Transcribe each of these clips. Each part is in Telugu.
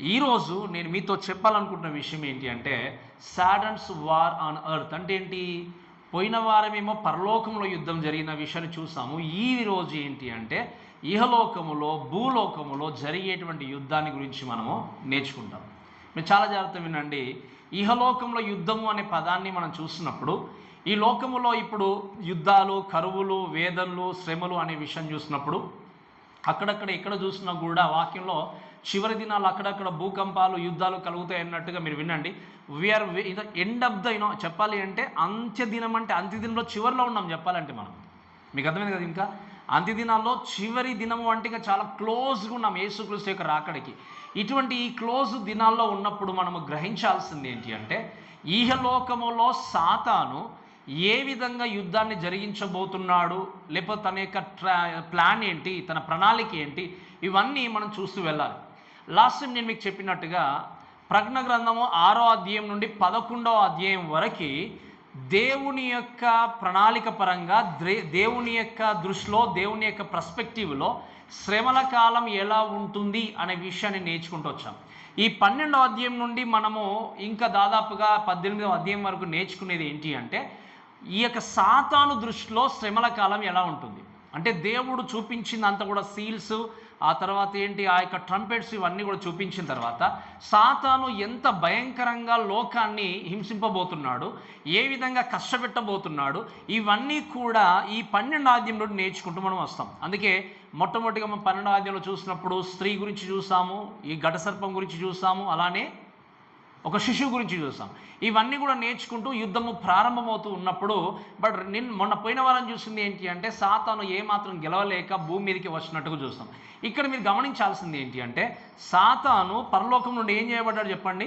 ఈరోజు నేను మీతో చెప్పాలనుకుంటున్న విషయం ఏంటి అంటే సాడన్స్ వార్ ఆన్ ఎర్త్ అంటే ఏంటి? పోయిన వారమేమో పరలోకంలో యుద్ధం జరిగిన విషయాన్ని చూసాము. ఈ రోజు ఏంటి అంటే ఇహలోకములో భూలోకములో జరిగేటువంటి యుద్ధాన్ని గురించి మనము నేర్చుకుంటాం. మీరు చాలా జాగ్రత్తగా వినండి. ఇహలోకంలో యుద్ధము అనే పదాన్ని మనం చూసినప్పుడు ఈ లోకములో ఇప్పుడు యుద్ధాలు, కరువులు, వేదనలు, శ్రమలు అనే విషయం చూసినప్పుడు అక్కడక్కడ ఎక్కడ చూసినా కూడా వాక్యంలో చివరి దినాలు అక్కడక్కడ భూకంపాలు, యుద్ధాలు కలుగుతాయి అన్నట్టుగా మీరు వినండి. వీఆర్ ఎండ్ ఆఫ్ ద చెప్పాలి అంటే అంత్యదినం, అంటే అంత్యదినంలో చివరిలో ఉన్నాం చెప్పాలంటే మనం. మీకు అర్థమైంది కదా? ఇంకా అంత్యదినాల్లో చివరి దినము అంటే ఇంకా చాలా క్లోజ్గా ఉన్నాం యేసుక్రీస్తు యొక్క రాకడికి. ఇటువంటి ఈ క్లోజ్ దినాల్లో ఉన్నప్పుడు మనము గ్రహించాల్సింది ఏంటి అంటే ఈహలోకములో సాతాను ఏ విధంగా యుద్ధాన్ని జరిగించబోతున్నాడు, లేకపోతే తన యొక్క ప్లాన్ ఏంటి, తన ప్రణాళిక ఏంటి, ఇవన్నీ మనం చూస్తూ వెళ్ళాలి. లాస్ట్ టైం నేను మీకు చెప్పినట్టుగా ప్రకటన గ్రంథము 6వ అధ్యాయం నుండి 11వ అధ్యాయం వరకు దేవుని యొక్క ప్రణాళిక పరంగా, దేవుని యొక్క దృష్టిలో, దేవుని యొక్క పర్స్పెక్టివ్లో శ్రమల కాలం ఎలా ఉంటుంది అనే విషయాన్ని నేర్చుకుంటూ వచ్చాం. ఈ 12వ అధ్యాయం నుండి మనము ఇంకా దాదాపుగా 18వ అధ్యాయం వరకు నేర్చుకునేది ఏంటి అంటే ఈ యొక్క సాతాను దృష్టిలో శ్రమల కాలం ఎలా ఉంటుంది అంటే దేవుడు చూపించిందంతా కూడా సీల్స్, ఆ తర్వాత ఏంటి ఆ యొక్క ట్రంపెట్స్, ఇవన్నీ కూడా చూపించిన తర్వాత సాతాను ఎంత భయంకరంగా లోకాన్ని హింసింపబోతున్నాడు, ఏ విధంగా కష్టపెట్టబోతున్నాడు, ఇవన్నీ కూడా ఈ 12వ అధ్యాయం నుండి నేర్చుకుంటూ మనం వస్తాం. అందుకే మొట్టమొదటిగా మనం 12వ అధ్యాయంలో చూసినప్పుడు స్త్రీ గురించి చూసాము, ఈ ఘటసర్పం గురించి చూసాము, అలానే ఒక శిశువు గురించి చూసాం. ఇవన్నీ కూడా నేర్చుకుంటూ యుద్ధము ప్రారంభమవుతూ ఉన్నప్పుడు మొన్న పోయిన వారం చూసింది ఏంటి అంటే సాతాను ఏమాత్రం గెలవలేక భూమి మీదకి వచ్చినట్టుగా చూస్తాం. ఇక్కడ మీరు గమనించాల్సింది ఏంటి అంటే సాతాను పరలోకం నుండి ఏం చేయబడ్డాడు చెప్పండి?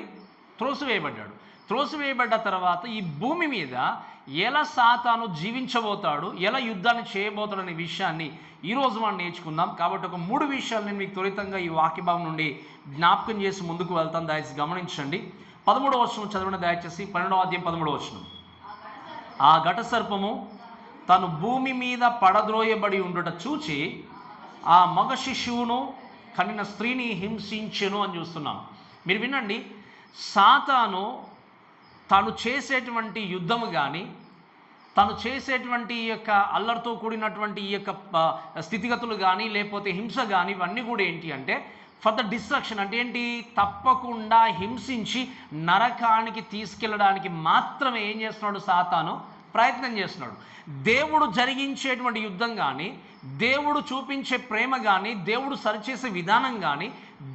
త్రోసివేయబడ్డాడు. త్రోసివేయబడ్డ తర్వాత ఈ భూమి మీద ఎలా సాతాను జీవించబోతాడు, ఎలా యుద్ధాన్ని చేయబోతాడు అనే విషయాన్ని ఈరోజు మనం నేర్చుకుందాం. కాబట్టి ఒక 3 విషయాలు నేను మీకు త్వరితంగా ఈ వాక్యభావం నుండి జ్ఞాపకం చేసి ముందుకు వెళ్తాను. దయచేసి గమనించండి. 13వ వచనం చదవండి దయచేసి. 12వ అధ్యాయం 13వ వచనం. ఆ ఘటసర్పము తను భూమి మీద పడద్రోయబడి ఉండుట చూచి ఆ మగ శిశువును కనిన స్త్రీని హింసించెను అని చూస్తున్నాం. మీరు వినండి. సాతాను తను చేసేటువంటి యుద్ధము కానీ, తను చేసేటువంటి ఈ యొక్క అల్లరితో కూడినటువంటి ఈ యొక్క స్థితిగతులు కానీ, లేకపోతే హింస కానీ, ఇవన్నీ కూడా ఏంటి అంటే ఫర్ ద డిస్ట్రక్షన్. అంటే ఏంటి? తప్పకుండా హింసించి నరకానికి తీసుకెళ్ళడానికి మాత్రమే ఏం చేస్తున్నాడు సాతాను? ప్రయత్నం చేస్తున్నాడు. దేవుడు జరిగించేటువంటి యుద్ధం కానీ, దేవుడు చూపించే ప్రేమ కానీ, దేవుడు సరిచేసే విధానం కానీ,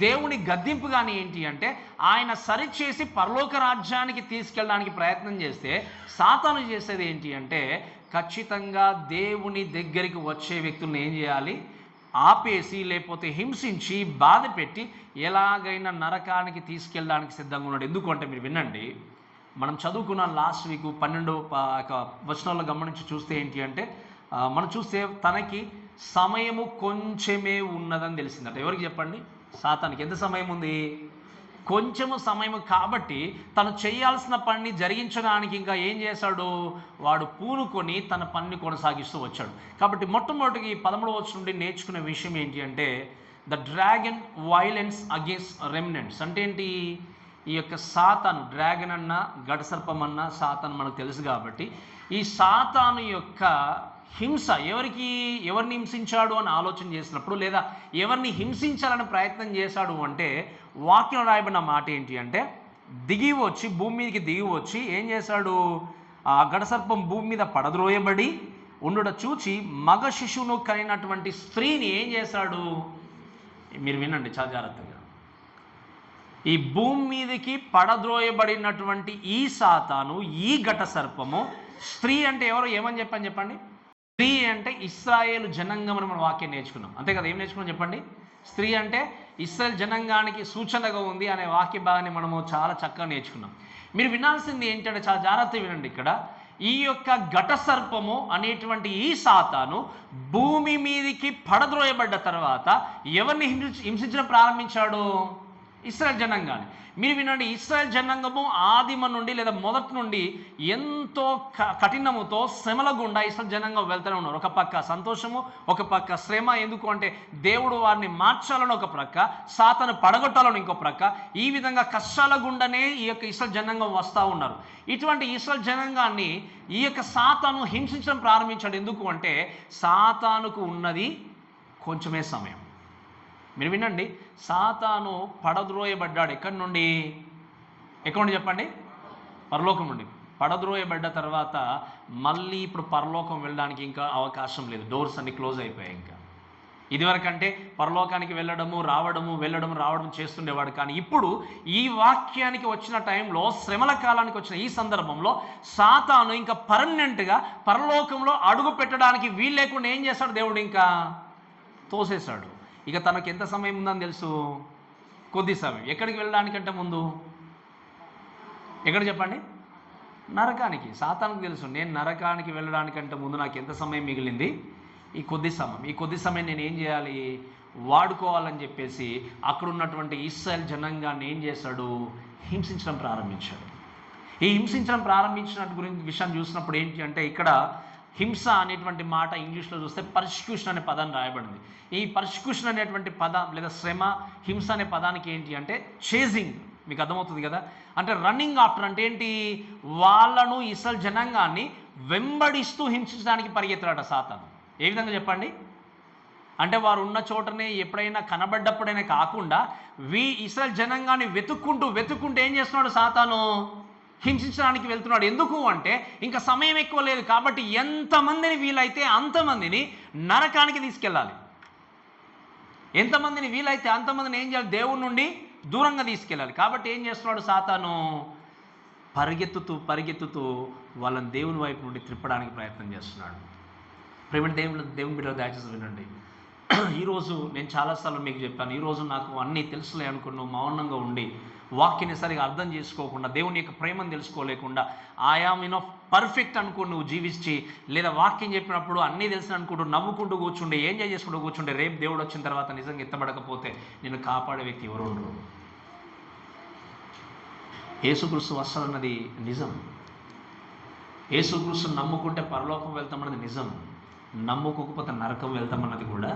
దేవుని గద్దింపు కానీ ఏంటి అంటే ఆయన సరిచేసి పరలోక రాజ్యానికి తీసుకెళ్ళడానికి ప్రయత్నం చేస్తే సాతాను చేసేది ఏంటి అంటే ఖచ్చితంగా దేవుని దగ్గరికి వచ్చే వ్యక్తులను ఏం చేయాలి? ఆపేసి, లేకపోతే హింసించి, బాధ పెట్టి ఎలాగైనా నరకానికి తీసుకెళ్ళడానికి సిద్ధంగా ఉన్నాడు. ఎందుకంటే మీరు వినండి, మనం చదువుకున్న లాస్ట్ వీక్ 12వ వచనాల్లో గమనించి చూస్తే ఏంటి అంటే మనం చూస్తే తనకి సమయము కొంచెమే ఉన్నదని తెలిసిందట. ఎవరికి చెప్పండి? సాతానికి. ఎంత సమయం ఉంది? కొంచెము సమయం. కాబట్టి తను చేయాల్సిన పనిని జరిగించడానికి ఇంకా ఏం చేశాడు? వాడు పూనుకొని తన పనిని కొనసాగిస్తూ వచ్చాడు. కాబట్టి మొట్టమొదటికి 13వ వచనం నుండి నేర్చుకునే విషయం ఏంటి అంటే the dragon violence against remnants. అంటే ఏంటి? ఈ యొక్క సాతాను, డ్రాగన్ అన్న ఘటసర్పం అన్న సాతాను మనకు తెలుసు. కాబట్టి ఈ సాతాను యొక్క హింస ఎవరిని హింసించాడు అని ఆలోచన చేసినప్పుడు, లేదా ఎవరిని హింసించాలని ప్రయత్నం చేశాడు అంటే వాక్యం రాయబడిన మాట ఏంటి అంటే భూమి మీదకి దిగి వచ్చి ఏం చేశాడు? ఆ ఘటసర్పం భూమి మీద పడద్రోయబడి ఉండుట చూచి మగ శిశువును కలిగినటువంటి స్త్రీని ఏం చేశాడు? మీరు వినండి చాలా జాగ్రత్తగా. ఈ భూమి మీదకి పడద్రోయబడినటువంటి ఈ సాతాను, ఈ ఘటసర్పము, స్త్రీ అంటే ఎవరు? ఏమని చెప్పండి? స్త్రీ అంటే ఇశ్రాయేలు జనాంగం అని మనం వాక్యం నేర్చుకున్నాం. అంతే కదా? ఏం నేర్చుకున్నాం చెప్పండి? స్త్రీ అంటే ఇశ్రాయేల్ జనాంగానికి సూచనగా ఉంది అనే వాక్య భాగాన్ని మనము చాలా చక్కగా నేర్చుకున్నాం. మీరు వినాల్సింది ఏంటంటే చాలా జాగ్రత్తగా వినండి. ఇక్కడ ఈ యొక్క ఘటసర్పము అనేటువంటి ఈ సాతాను భూమి మీదికి పడద్రోయబడ్డ తర్వాత ఎవరిని హింసించడం ప్రారంభించాడు? ఇశ్రాయేల్ జనాంగాన్ని. మీరు వినండి, ఇశ్రాయేల్ జనాంగము ఆదిమ నుండి లేదా మొదటి నుండి ఎంతో కఠినముతో శ్రమల గుండా ఇశ్రాయేల్ జనాంగం వెళ్తూనే ఉన్నారు. ఒక పక్క సంతోషము, ఒక పక్క శ్రమ. ఎందుకు అంటే దేవుడు వారిని మార్చాలని ఒక ప్రక్క, సాతాను పడగొట్టాలని ఇంకో ప్రక్క. ఈ విధంగా కష్టాల గుండానే ఈ యొక్క ఇశ్రాయేల్ జనాంగం వస్తూ ఉన్నారు. ఇటువంటి ఇశ్రాయేల్ జనాంగాన్ని ఈ యొక్క సాతాను హింసించడం ప్రారంభించాడు. ఎందుకు అంటే సాతానుకు ఉన్నది కొంచెమే సమయం. మీరు వినండి, సాతాను పడద్రోయబడ్డాడు. ఎక్కడి నుండి చెప్పండి? పరలోకం నుండి. పడద్రోయబడ్డ తర్వాత మళ్ళీ ఇప్పుడు పరలోకం వెళ్ళడానికి ఇంకా అవకాశం లేదు. డోర్స్ అన్ని క్లోజ్ అయిపోయాయి. ఇంకా ఇదివరకంటే పరలోకానికి వెళ్ళడము రావడం చేస్తుండేవాడు. కానీ ఇప్పుడు ఈ వాక్యానికి వచ్చిన టైంలో, శ్రమల కాలానికి వచ్చిన ఈ సందర్భంలో సాతాను ఇంకా పర్మనెంట్గా పరలోకంలో అడుగు పెట్టడానికి వీలు లేకుండా ఏం చేశాడు? దేవుడు ఇంకా తోసేశాడు. ఇక తనకు ఎంత సమయం ఉందని తెలుసు? కొద్ది సమయం. ఎక్కడికి వెళ్ళడానికంటే ముందు? ఎక్కడ చెప్పండి? నరకానికి. సాతానుకు తెలుసు, నేను నరకానికి వెళ్ళడానికంటే ముందు నాకు ఎంత సమయం మిగిలింది? ఈ కొద్ది సమయం. ఈ కొద్ది సమయం నేను ఏం చేయాలి? వాడుకోవాలని చెప్పేసి అక్కడ ఉన్నటువంటి ఇశ్రాయేల్ జనాంగాన్ని ఏం చేశాడు? హింసించడం ప్రారంభించాడు. ఈ హింసించడం విషయం చూసినప్పుడు ఏంటి అంటే, ఇక్కడ హింస అనేటువంటి మాట ఇంగ్లీష్లో చూస్తే పర్సిక్యూషన్ అనే పదాన్ని రాయబడింది. ఈ పర్సిక్యూషన్ అనేటువంటి పదం లేదా శ్రమ, హింస అనే పదానికి ఏంటి అంటే చేజింగ్. మీకు అర్థమవుతుంది కదా? అంటే రన్నింగ్ ఆఫ్టర్ అంటే ఏంటి? వాళ్ళను ఇశ్రాయేల్ జనాంగాన్ని వెంబడిస్తూ హింసించడానికి పరిగెత్తాడట సాతాను. ఏ విధంగా చెప్పండి? అంటే వారు ఉన్న చోటనే ఎప్పుడైనా కనబడ్డప్పుడైనా కాకుండా ఇశ్రాయేల్ జనాంగాన్ని వెతుక్కుంటూ ఏం చేస్తున్నాడు? సాతాను హింసించడానికి వెళ్తున్నాడు. ఎందుకు అంటే ఇంకా సమయం ఎక్కువ లేదు కాబట్టి ఎంతమందిని వీలైతే అంతమందిని నరకానికి తీసుకెళ్ళాలి. ఎంతమందిని వీలైతే అంతమందిని ఏం చేయాలి? దేవుడి నుండి దూరంగా తీసుకెళ్ళాలి. కాబట్టి ఏం చేస్తున్నాడు సాతాను? పరిగెత్తుతూ వాళ్ళని దేవుని వైపు నుండి త్రిప్పడానికి ప్రయత్నం చేస్తున్నాడు. ప్రేమ దేవుని బిడ్డ దయచేసి వినండి. ఈరోజు నేను చాలాసార్లు మీకు చెప్పాను, ఈరోజు నాకు అన్నీ తెలుసులే అనుకున్నావు మౌనంగా ఉండి వాక్యాన్ని సరిగా అర్థం చేసుకోకుండా, దేవుని యొక్క ప్రేమను తెలుసుకోలేకుండా, ఆయామ్ పర్ఫెక్ట్ అనుకుని నువ్వు జీవించి, లేదా వాక్యం చెప్పినప్పుడు అన్నీ తెలిసిన అనుకుంటూ నవ్వుకుంటూ కూర్చుండే, ఎంజాయ్ చేసుకుంటూ కూర్చుండే, రేపు దేవుడు వచ్చిన తర్వాత నిజంగా ఎత్తబడకపోతే నిన్ను కాపాడే వ్యక్తి ఎవరు ఉండరు. యేసుక్రీస్తు వస్తాడన్నది నిజం. యేసుక్రీస్తు నమ్ముకుంటే పరలోకం వెళ్తామన్నది నిజం. నమ్ముకోకపోతే నరకం వెళ్తామన్నది కూడా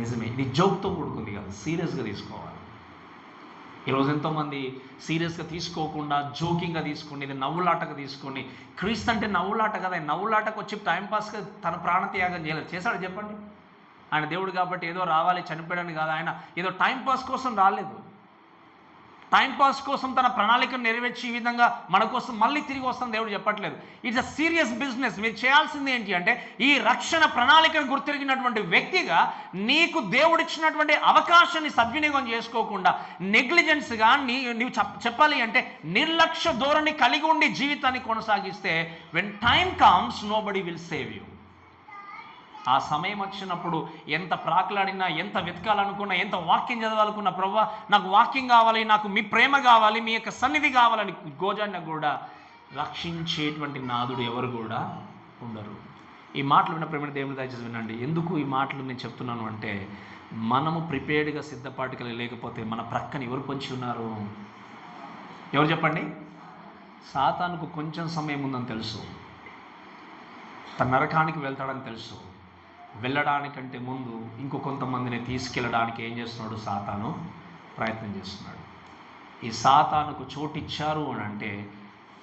నిజమే. ఇది జోక్తో కూడుకుంది కాదు, సీరియస్గా తీసుకోవాలి. ఈరోజు ఎంతోమంది సీరియస్గా తీసుకోకుండా జోకింగ్గా తీసుకుని, ఇది నవ్వులాటగా తీసుకొని, క్రీస్తు అంటే నవ్వులాట కదా, నవ్వులాటకు వచ్చి టైంపాస్గా తన ప్రాణత్యాగం చేయలేదు. చేశాడు చెప్పండి? ఆయన దేవుడు కాబట్టి ఏదో రావాలి చనిపోయాడని కాదు, ఆయన ఏదో టైంపాస్ కోసం రాలేదు. టైంపాస్ కోసం తన ప్రణాళికను నెరవేర్చి ఈ విధంగా మన కోసం మళ్ళీ తిరిగి వస్తాను దేవుడు చెప్పట్లేదు. It's a serious business. మీరు చేయాల్సింది ఏంటి అంటే, ఈ రక్షణ ప్రణాళికను గుర్తిరిగినటువంటి వ్యక్తిగా నీకు దేవుడిచ్చినటువంటి అవకాశాన్ని సద్వినియోగం చేసుకోకుండా నెగ్లిజెన్స్గా నీవు చెప్పాలి అంటే నిర్లక్ష్య ధోరణి కలిగి ఉండి జీవితాన్ని కొనసాగిస్తే when time comes nobody will save you. ఆ సమయం వచ్చినప్పుడు ఎంత ప్రాకులాడినా, ఎంత వెతకాలనుకున్నా, ఎంత వాక్యం చదవాలనుకున్నా, ప్రభువా నాకు వాక్యం కావాలి, నాకు మీ ప్రేమ కావాలి, మీ యొక్క సన్నిధి కావాలని గోజాన్న కూడా రక్షించేటువంటి నాదుడు ఎవరు కూడా ఉండరు. ఈ మాటలు విన్న ప్రేమ దేవుని దయచేసి వినండి. ఎందుకు ఈ మాటలు నేను చెప్తున్నాను అంటే, మనము ప్రిపేర్డ్గా సిద్ధపాటుకలు లేకపోతే మన ప్రక్కన ఎవరు పొంచి ఉన్నారు? ఎవరు చెప్పండి? సాతానుకు కొంచెం సమయం ఉందని తెలుసు, తన నరకానికి వెళ్తాడని తెలుసు. వెళ్ళడానికంటే ముందు ఇంకో కొంతమందిని తీసుకెళ్ళడానికి ఏం చేస్తున్నాడు? సాతాను ప్రయత్నం చేస్తున్నాడు. ఈ సాతానుకు చోటిచ్చారు అని అంటే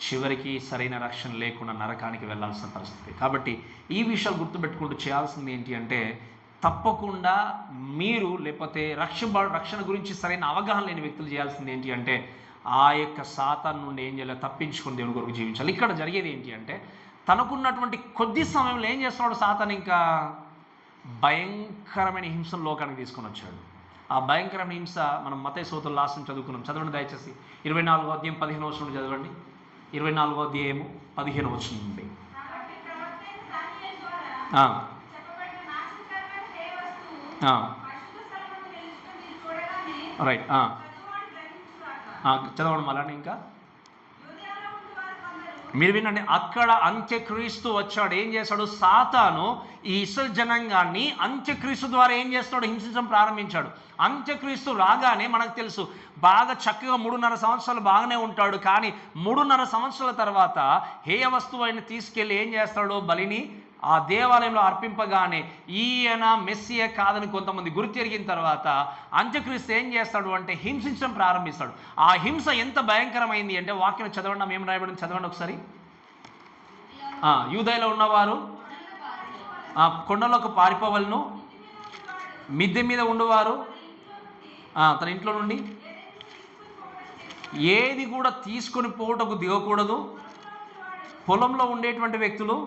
చివరికి సరైన రక్షణ లేకుండా నరకానికి వెళ్ళాల్సిన పరిస్థితి. కాబట్టి ఈ విషయాలు గుర్తుపెట్టుకుంటూ చేయాల్సింది ఏంటి అంటే, తప్పకుండా మీరు లేకపోతే రక్షణ గురించి సరైన అవగాహన లేని వ్యక్తులు చేయాల్సింది ఏంటి అంటే, ఆ యొక్క సాతాను నుండి ఏం చేయాలి? తప్పించుకుని దేవుని కొరకు జీవించాలి. ఇక్కడ జరిగేది ఏంటి అంటే, తనకున్నటువంటి కొద్ది సమయంలో ఏం చేస్తున్నాడు సాతాను? ఇంకా భయంకరమైన హింసను లోకానికి తీసుకొని వచ్చాడు. ఆ భయంకరమైన హింస మనం మత్తయి సువార్తలో లాస్ట్ చదువుకున్నాం. చదవండి దయచేసి 24వ అధ్యాయం 15వ వచనం నుండి చదవండి. 24వ అధ్యాయము 15వ వచనం నుండి. రైట్, చదవండి మళ్ళీ. ఇంకా మీరు వినండి, అక్కడ అంత్యక్రీస్తు వచ్చాడు. ఏం చేశాడు? సాతాను ఈ ఇశ్రాయేలు జనాంగాన్ని అంత్యక్రీస్తు ద్వారా ఏం చేస్తాడు? హింసించడం ప్రారంభించాడు. అంత్యక్రీస్తు రాగానే మనకు తెలుసు, బాగా చక్కగా 3.5 సంవత్సరాలు బాగానే ఉంటాడు. కానీ 3.5 సంవత్సరాల తర్వాత హేయ వస్తువు తీసుకెళ్ళి ఏం చేస్తాడు? బలిని ఆ దేవాలయంలో అర్పింపగానే ఈయన మెస్సియా కాదని కొంతమంది గుర్తెరిగిన తర్వాత అంత్యక్రీస్తు ఏం చేస్తాడు అంటే హింసించడం ప్రారంభిస్తాడు. ఆ హింస ఎంత భయంకరమైంది అంటే వాక్యం చదవండి, ఏం రాయబడింది చదవండి ఒకసారి. యూదయలో ఉన్నవారు కొండలకు పారిపోవలను, మిద్దె మీద ఉండేవారు తన ఇంట్లో నుండి ఏది కూడా తీసుకొని పోవటకు దిగకూడదు. పొలంలో ఉండేటువంటి వ్యక్తులు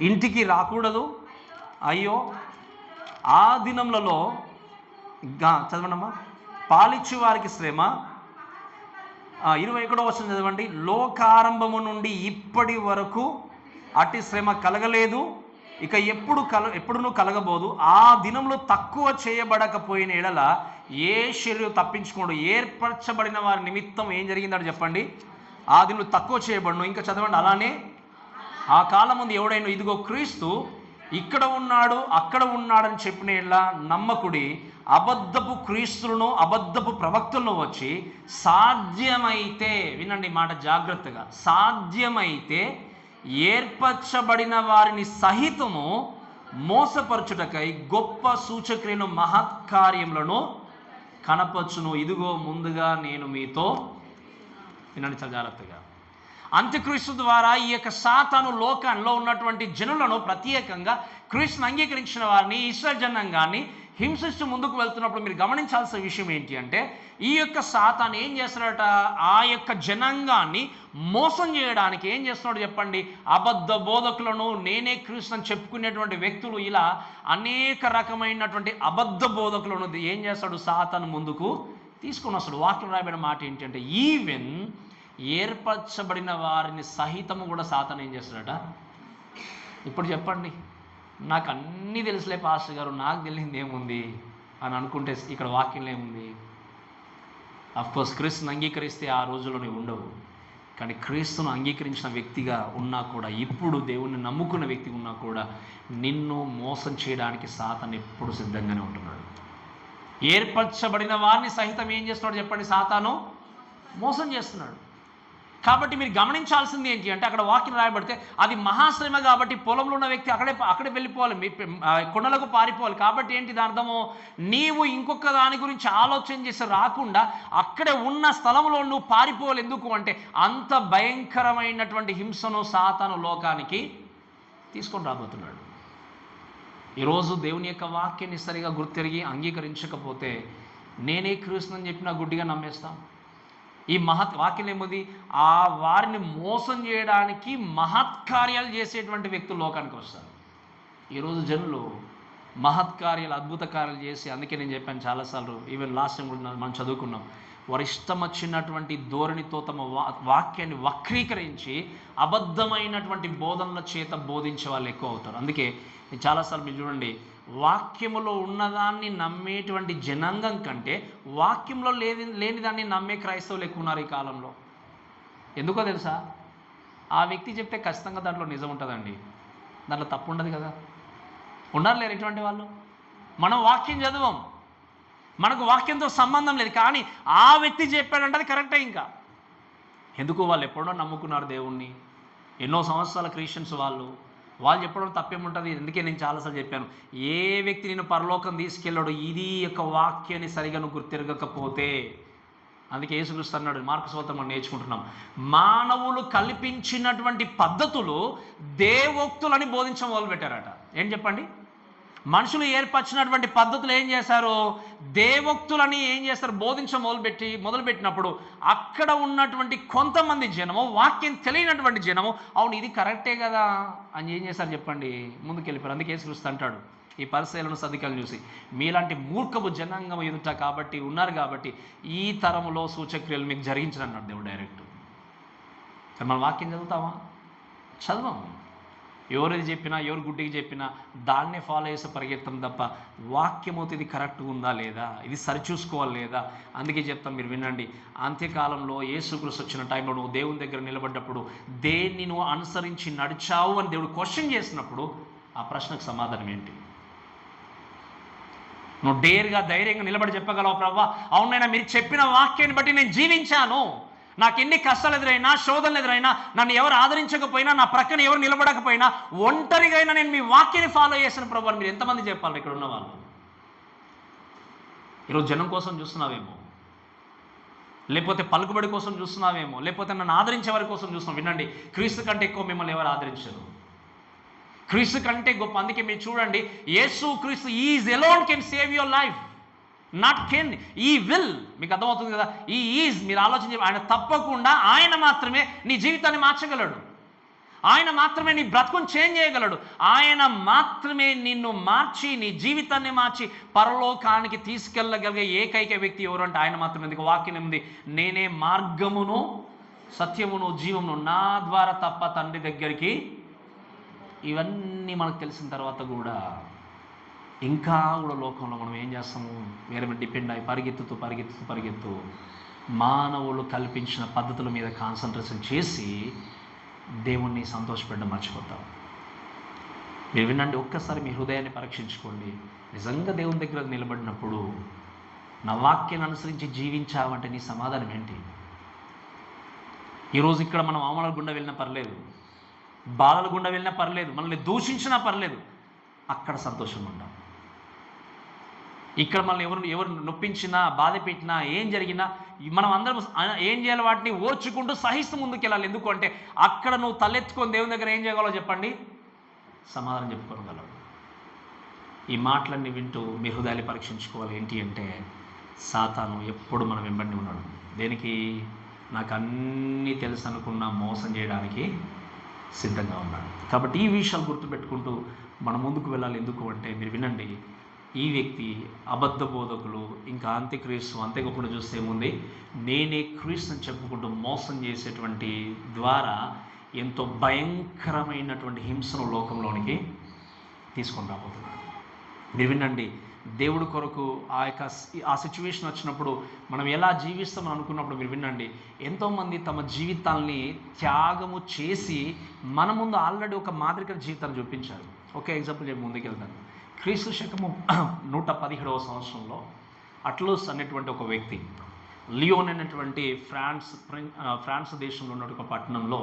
ఇంటికి రాకూడదు. అయ్యో ఆ దినములలో చదవండమ్మా. పాలిచ్చు వారికి శ్రమ. 21వ వచనం చదవండి. లోకారంభము నుండి ఇప్పటి వరకు అట్టి శ్రమ కలగలేదు, ఇక ఎప్పుడునూ కలగబోదు. ఆ దినంలో తక్కువ చేయబడకపోయిన ఎడల ఏ శరీరం తప్పించుకోండు. ఏర్పరచబడిన వారి నిమిత్తం ఏం జరిగిందో చెప్పండి. ఆ దినంలో తక్కువ చేయబడును. ఇంకా చదవండి. అలానే ఆ కాలం ముందు ఎవడైనా ఇదిగో క్రీస్తు ఇక్కడ ఉన్నాడు అక్కడ ఉన్నాడని చెప్పిన ఎడల నమ్మకుడి. అబద్ధపు క్రీస్తులను అబద్ధపు ప్రవక్తలను వచ్చి సాధ్యమైతే, వినండి మాట జాగ్రత్తగా, సాధ్యమైతే ఏర్పరచబడిన వారిని సహితము మోసపరచుటకై గొప్ప సూచక్రియను మహత్కార్యములను కనపరచును. ఇదిగో ముందుగా నేను మీతో, వినండి చాలా జాగ్రత్తగా. అంత్యక్రీస్తు ద్వారా ఈ యొక్క సాతాను లోకంలో ఉన్నటువంటి జనులను, ప్రత్యేకంగా క్రీస్తును అంగీకరించిన వారిని, ఇశ్రాయేలు జనాంగాన్ని హింసిస్తూ ముందుకు వెళ్తున్నప్పుడు మీరు గమనించాల్సిన విషయం ఏంటి అంటే ఈ యొక్క సాతాను ఏం చేస్తున్నాడట? ఆ యొక్క జనాంగాన్ని మోసం చేయడానికి ఏం చేస్తున్నాడు చెప్పండి? అబద్ధ బోధకులను, నేనే క్రీస్తు అని చెప్పుకునేటువంటి వ్యక్తులు, ఇలా అనేక రకమైనటువంటి అబద్ధ బోధకులను ఏం చేస్తాడు? సాతాను ముందుకు తీసుకుని వస్తాడు. వాక్యం రాయబడిన మాట ఏంటంటే ఈవెన్ ఏర్పరచబడిన వారిని సహితము కూడా సాతాను ఏం చేస్తాడట? ఇప్పుడు చెప్పండి, నాకు అన్నీ తెలుసులే పాస్టర్ గారు, నాకు తెలియంది ఏముంది అని అనుకుంటే ఇక్కడ వాక్యంలో ఏముంది? అఫ్కోర్స్ క్రీస్తుని అంగీకరిస్తే ఆ రోజుల్లోనే ఉండవు. కానీ క్రీస్తును అంగీకరించిన వ్యక్తిగా ఉన్నా కూడా, ఇప్పుడు దేవుణ్ణి నమ్ముకున్న వ్యక్తిగా ఉన్నా కూడా నిన్ను మోసం చేయడానికి సాతాను ఎప్పుడు సిద్ధంగానే ఉంటున్నాడు. ఏర్పరచబడిన వారిని సహితం ఏం చేస్తున్నాడు చెప్పండి? సాతాను మోసం చేస్తున్నాడు. కాబట్టి మీరు గమనించాల్సింది ఏంటి అంటే అక్కడ వాక్యం రాయబడితే అది మహాశ్రమ కాబట్టి పొలంలో ఉన్న వ్యక్తి అక్కడే వెళ్ళిపోవాలి, కొండలకు పారిపోవాలి. కాబట్టి ఏంటి దాని అర్థము? నీవు ఇంకొక దాని గురించి ఆలోచన చేసి రాకుండా అక్కడే ఉన్న స్థలంలో నువ్వు పారిపోవాలి. ఎందుకు అంటే అంత భయంకరమైనటువంటి హింసను సాతాను లోకానికి తీసుకొని రాబోతున్నాడు. ఈరోజు దేవుని యొక్క వాక్యాన్ని సరిగా గుర్తెరిగి అంగీకరించకపోతే నేనే క్రీస్తుని చెప్పినా గుడ్డిగా నమ్మేస్తాం. ఈ వాక్యం ఏముంది? ఆ వారిని మోసం చేయడానికి మహత్కార్యాలు చేసేటువంటి వ్యక్తులు లోకానికి వస్తారు. ఈరోజు జనులు మహత్కార్యాలు, అద్భుత కార్యాలు చేసి, అందుకే నేను చెప్పాను చాలాసార్లు, ఈవెన్ లాస్ట్ టైం కూడా మనం చదువుకున్నాం, వారి ఇష్టం వచ్చినటువంటి ధోరణితో తమ వాక్యాన్ని వక్రీకరించి అబద్ధమైనటువంటి బోధనల చేత బోధించే వాళ్ళు ఎక్కువ అవుతారు. అందుకే చాలాసార్లు మీరు చూడండి, వాక్యములో ఉన్నదాన్ని నమ్మేటువంటి జనాంగం కంటే వాక్యంలో లేని దాన్ని నమ్మే క్రైస్తవులు ఎక్కువ ఉన్నారు ఈ కాలంలో. ఎందుకో తెలుసా? ఆ వ్యక్తి చెప్తే ఖచ్చితంగా దాంట్లో నిజం ఉంటుందండి, దాంట్లో తప్పు ఉండదు కదా. ఉన్నారు లేరు ఇటువంటి వాళ్ళు? మనం వాక్యం చదవం, మనకు వాక్యంతో సంబంధం లేదు, కానీ ఆ వ్యక్తి చెప్పాడంటే అది కరెక్టే. ఇంకా ఎందుకు? వాళ్ళు ఎప్పుడో నమ్ముకున్నారు దేవుణ్ణి, ఎన్నో సంవత్సరాల క్రిస్టియన్స్ వాళ్ళు చెప్పడం తప్పేముంటుంది. అందుకే నేను చాలాసార్లు చెప్పాను, ఏ వ్యక్తి నేను పరలోకం తీసుకెళ్ళాడు ఇది యొక్క వాక్యాన్ని సరిగా నువ్వు గుర్తిరగకపోతే, అందుకే యేసుక్రీస్తు అన్నాడు, మార్కు సువార్త మనం నేర్చుకుంటున్నాం, మానవులు కల్పించినటువంటి పద్ధతులు దేవోక్తులని బోధించడం మొదలుపెట్టారట. ఏం చెప్పండి? మనుషులు ఏర్పరిచినటువంటి పద్ధతులు ఏం చేశారు? దేవోక్తులని ఏం చేస్తారు? బోధించడం మొదలుపెట్టినప్పుడు అక్కడ ఉన్నటువంటి కొంతమంది జనము, వాక్యం తెలియనటువంటి జనము, అవును ఇది కరెక్టే కదా అని ఏం చేశారు చెప్పండి? ముందుకు వెళ్ళిపోయారు. అందుకే యేసుక్రీస్తు అంటాడు ఈ పరిసయ్యులను సదుకాలను చూసి, మీలాంటి మూర్ఖపు జనాంగం ఎదుట కాబట్టి ఉన్నారు కాబట్టి ఈ తరములో సూచక్రియలు మీకు జరిగించను అన్నాడు దేవుడు డైరెక్ట్. కానీ మనం వాక్యం చదువుతామా? చదవము. ఎవరిది చెప్పినా, ఎవరు గుడ్డికి చెప్పినా దాన్నే ఫాలో చేసి పరిగెత్తం తప్ప వాక్యమవుతే ఇది కరెక్ట్గా ఉందా లేదా, ఇది సరిచూసుకోవాలి లేదా. అందుకే చెప్తాం, మీరు వినండి. అంత్యకాలంలో యేసుక్రీస్తు వచ్చిన టైంలో నువ్వు దేవుని దగ్గర నిలబడ్డప్పుడు దేన్ని నువ్వు అనుసరించి నడిచావు అని దేవుడు క్వశ్చన్ చేసినప్పుడు ఆ ప్రశ్నకు సమాధానం ఏంటి? నువ్వు డేర్గా ధైర్యంగా నిలబడి చెప్పగలవు, ప్రభా అవునైనా మీరు చెప్పిన వాక్యాన్ని బట్టి నేను జీవించాను, నాకు ఎన్ని కష్టాలు ఎదురైనా, శోధనలు ఎదురైనా, నన్ను ఎవరు ఆదరించకపోయినా, నా ప్రక్కన ఎవరు నిలబడకపోయినా, ఒంటరిగా అయినా నేను మీ వాక్యాన్ని ఫాలో చేసిన ప్రభు. మీరు ఎంతమంది చెప్పాలి ఇక్కడ ఉన్న వాళ్ళు? ఈరోజు జనం కోసం చూస్తున్నావేమో, లేకపోతే పలుకుబడి కోసం చూస్తున్నావేమో, లేకపోతే నన్ను ఆదరించే వారి కోసం చూస్తున్నాం. వినండి, క్రీస్తు కంటే ఎక్కువ మిమ్మల్ని ఎవరు ఆదరించరు. క్రీస్తు కంటే గొప్ప. అందుకే మీరు చూడండి, యేసు క్రీస్తు is alone can save your life, not can, ఈ విల్. మీకు అర్థమవుతుంది కదా, ఈ ఈజ్. మీరు ఆలోచించే, ఆయన తప్పకుండా, ఆయన మాత్రమే నీ జీవితాన్ని మార్చగలడు, ఆయన మాత్రమే నీ బ్రతుకుని చేంజ్ చేయగలడు, ఆయన మాత్రమే నిన్ను మార్చి, నీ జీవితాన్ని మార్చి పరలోకానికి తీసుకెళ్ళగలిగే ఏకైక వ్యక్తి ఎవరు అంటే ఆయన మాత్రమే. ఎందుకు వాక్యం ఉంది, నేనే మార్గమును సత్యమును జీవమును, నా ద్వారా తప్ప తండ్రి దగ్గరికి. ఇవన్నీ మనకు తెలిసిన తర్వాత కూడా ఇంకా కూడా లోకంలో మనం ఏం చేస్తాము, వేరే మీద డిపెండ్ అయ్యి పరిగెత్తు మానవులు కల్పించిన పద్ధతుల మీద కాన్సన్ట్రేషన్ చేసి దేవుణ్ణి సంతోషపెట్టడం మర్చిపోతాం. మీరు వినండి, ఒక్కసారి మీ హృదయాన్ని పరీక్షించుకోండి. నిజంగా దేవుని దగ్గర నిలబడినప్పుడు నా వాక్యాన్ని అనుసరించి జీవించావంటే నీ సమాధానం ఏంటి? ఈరోజు ఇక్కడ మనం అవమానాల గుండా వెళ్ళినా పర్లేదు, బాధల గుండా వెళ్ళినా పర్లేదు, మనల్ని దూషించినా పర్లేదు, అక్కడ సంతోషంగా ఉండాలి. ఇక్కడ మనల్ని ఎవరు నొప్పించినా, బాధ పెట్టినా, ఏం జరిగినా మనం అందరం ఏం చేయాలి, వాటిని ఓర్చుకుంటూ సహిస్తూ ముందుకెళ్ళాలి. ఎందుకు అంటే అక్కడ నువ్వు తలెత్తుకొని దేవుని దగ్గర ఏం చేయగలవు చెప్పండి, సమాధానం చెప్పుకోగలవు. ఈ మాటలన్నీ వింటూ మీ హృదయాన్ని పరీక్షించుకోవాలి. ఏంటి అంటే సాతాను ఎప్పుడు మనం వెంబడి ఉన్నాడు. దేనికి? నాకు అన్నీ తెలుసు అనుకున్న మోసం చేయడానికి సిద్ధంగా ఉన్నాడు. కాబట్టి ఈ విషయాలు గుర్తుపెట్టుకుంటూ మనం ముందుకు వెళ్ళాలి. ఎందుకు అంటే మీరు వినండి, ఈ వ్యక్తి అబద్ధ బోధకులు, ఇంకా అంత్యక్రీస్తు, అంతేకాకుండా చూస్తే ఏముంది, నేనే క్రీస్తు అని చెప్పుకుంటూ మోసం చేసేటువంటి ద్వారా ఎంతో భయంకరమైనటువంటి హింసను లోకంలోనికి తీసుకొని రాబోతున్నాడు. మీరు వినండి, దేవుడి కొరకు ఆ సిచ్యువేషన్ వచ్చినప్పుడు మనం ఎలా జీవిస్తామని అనుకున్నప్పుడు మీరు వినండి, ఎంతోమంది తమ జీవితాల్ని త్యాగము చేసి మన ముందు ఆల్రెడీ ఒక మాదిరికర జీవితాన్ని చూపించారు. ఒకే ఎగ్జాంపుల్ చెప్పి ముందుకెళ్తాను. క్రీస్తు శకము 117వ సంవత్సరంలో అట్లూస్ అనేటువంటి ఒక వ్యక్తి, లియోన్ అనేటువంటి ఫ్రాన్స్ దేశంలో ఉన్న ఒక పట్టణంలో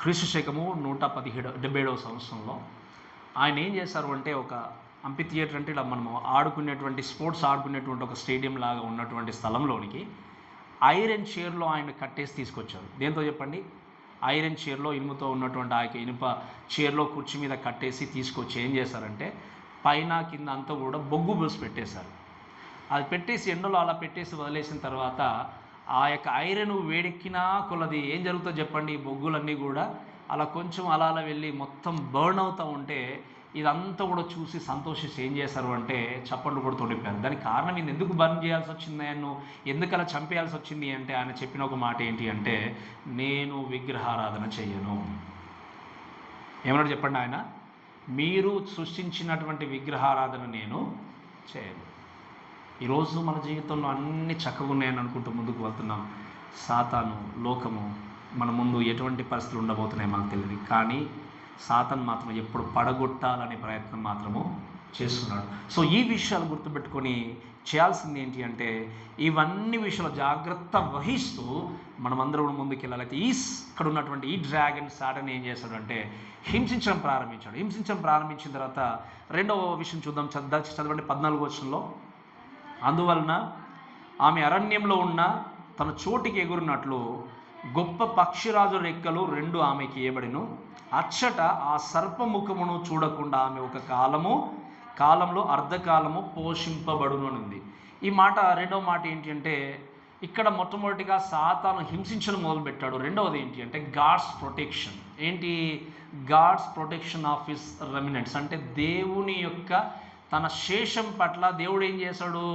క్రీస్తు శకము 177వ సంవత్సరంలో ఆయన ఏం చేశారు అంటే, ఒక అంపి థియేటర్ అంటే ఇలా మనము ఆడుకునేటువంటి స్పోర్ట్స్ ఆడుకునేటువంటి ఒక స్టేడియం లాగా ఉన్నటువంటి స్థలంలోనికి ఐరన్ చైర్లో ఆయన కట్టేసి తీసుకొచ్చారు. దేంతో చెప్పండి? ఐరన్ చైర్లో, ఇనుముతో ఉన్నటువంటి ఆ ఇనుప చైర్లో కుర్చీ మీద కట్టేసి తీసుకొచ్చి ఏం చేశారంటే పైన కింద అంతా కూడా బొగ్గు బూసి పెట్టేశారు. అది పెట్టేసి ఎండలో అలా పెట్టేసి వదిలేసిన తర్వాత ఆ యొక్క ఐరన్ వేడెక్కినా కొలది ఏం జరుగుతుందో చెప్పండి, ఈ బొగ్గులన్నీ కూడా అలా కొంచెం అలా వెళ్ళి మొత్తం బర్న్ అవుతూ ఉంటే ఇదంతా కూడా చూసి సంతోషించి ఏం చేశారు అంటే చప్పట్లు కొడుతూ ఉండిపోయారు. దానికి కారణం ఇది, ఎందుకు బర్న్ చేయాల్సి వచ్చింది, ఆయన ఎందుకు అలా చంపేయాల్సి వచ్చింది అంటే ఆయన చెప్పిన ఒక మాట ఏంటి అంటే, నేను విగ్రహారాధన చెయ్యను. ఏమన్నాడు చెప్పండి ఆయన? మీరు సృష్టించినటువంటి విగ్రహారాధన నేను చేయను. ఈరోజు మన జీవితంలో అన్ని చక్కగా ఉన్నాయని అనుకుంటూ ముందుకు వెళ్తున్నాం. సాతాను, లోకము మన ముందు ఎటువంటి పరిస్థితులు ఉండబోతున్నాయి మనకు తెలియదు, కానీ సాతాను మాత్రం ఎప్పుడు పడగొట్టాలనే ప్రయత్నం మాత్రము చేస్తున్నాడు. సో ఈ విషయాలు గుర్తుపెట్టుకొని చేయాల్సింది ఏంటి అంటే, ఇవన్నీ విషయాలు జాగ్రత్త వహిస్తూ మనమందరం ముందుకెళ్ళాలి. అయితే ఇక్కడ ఉన్నటువంటి ఈ డ్రాగన్ సాటన్ ఏం చేశాడు అంటే హింసించడం ప్రారంభించిన తర్వాత రెండవ విషయం చూద్దాం. చదవండి 14వ వచనంలో, అందువలన ఆమె అరణ్యంలో ఉన్న తన చోటికి ఎగురున్నట్లు గొప్ప పక్షిరాజు రెక్కలు 2 ఆమెకి ఇయ్యబడిను. అచ్చట ఆ సర్పముఖమును చూడకుండా ఆమె ఒక కాలంలో అర్ధకాలము పోషింపబడును అని ఉంది. ఈ మాట, రెండవ మాట ఏంటి అంటే, ఇక్కడ మొట్టమొదటిగా సాతాను హింసించడం మొదలుపెట్టాడు. రెండవది ఏంటి అంటే గాడ్స్ ప్రొటెక్షన్. ఏంటి? God's protection of his remnants. అంటే దేవుని యొక్క తన శేషం పట్ల దేవుడు ఏం చేశాడు,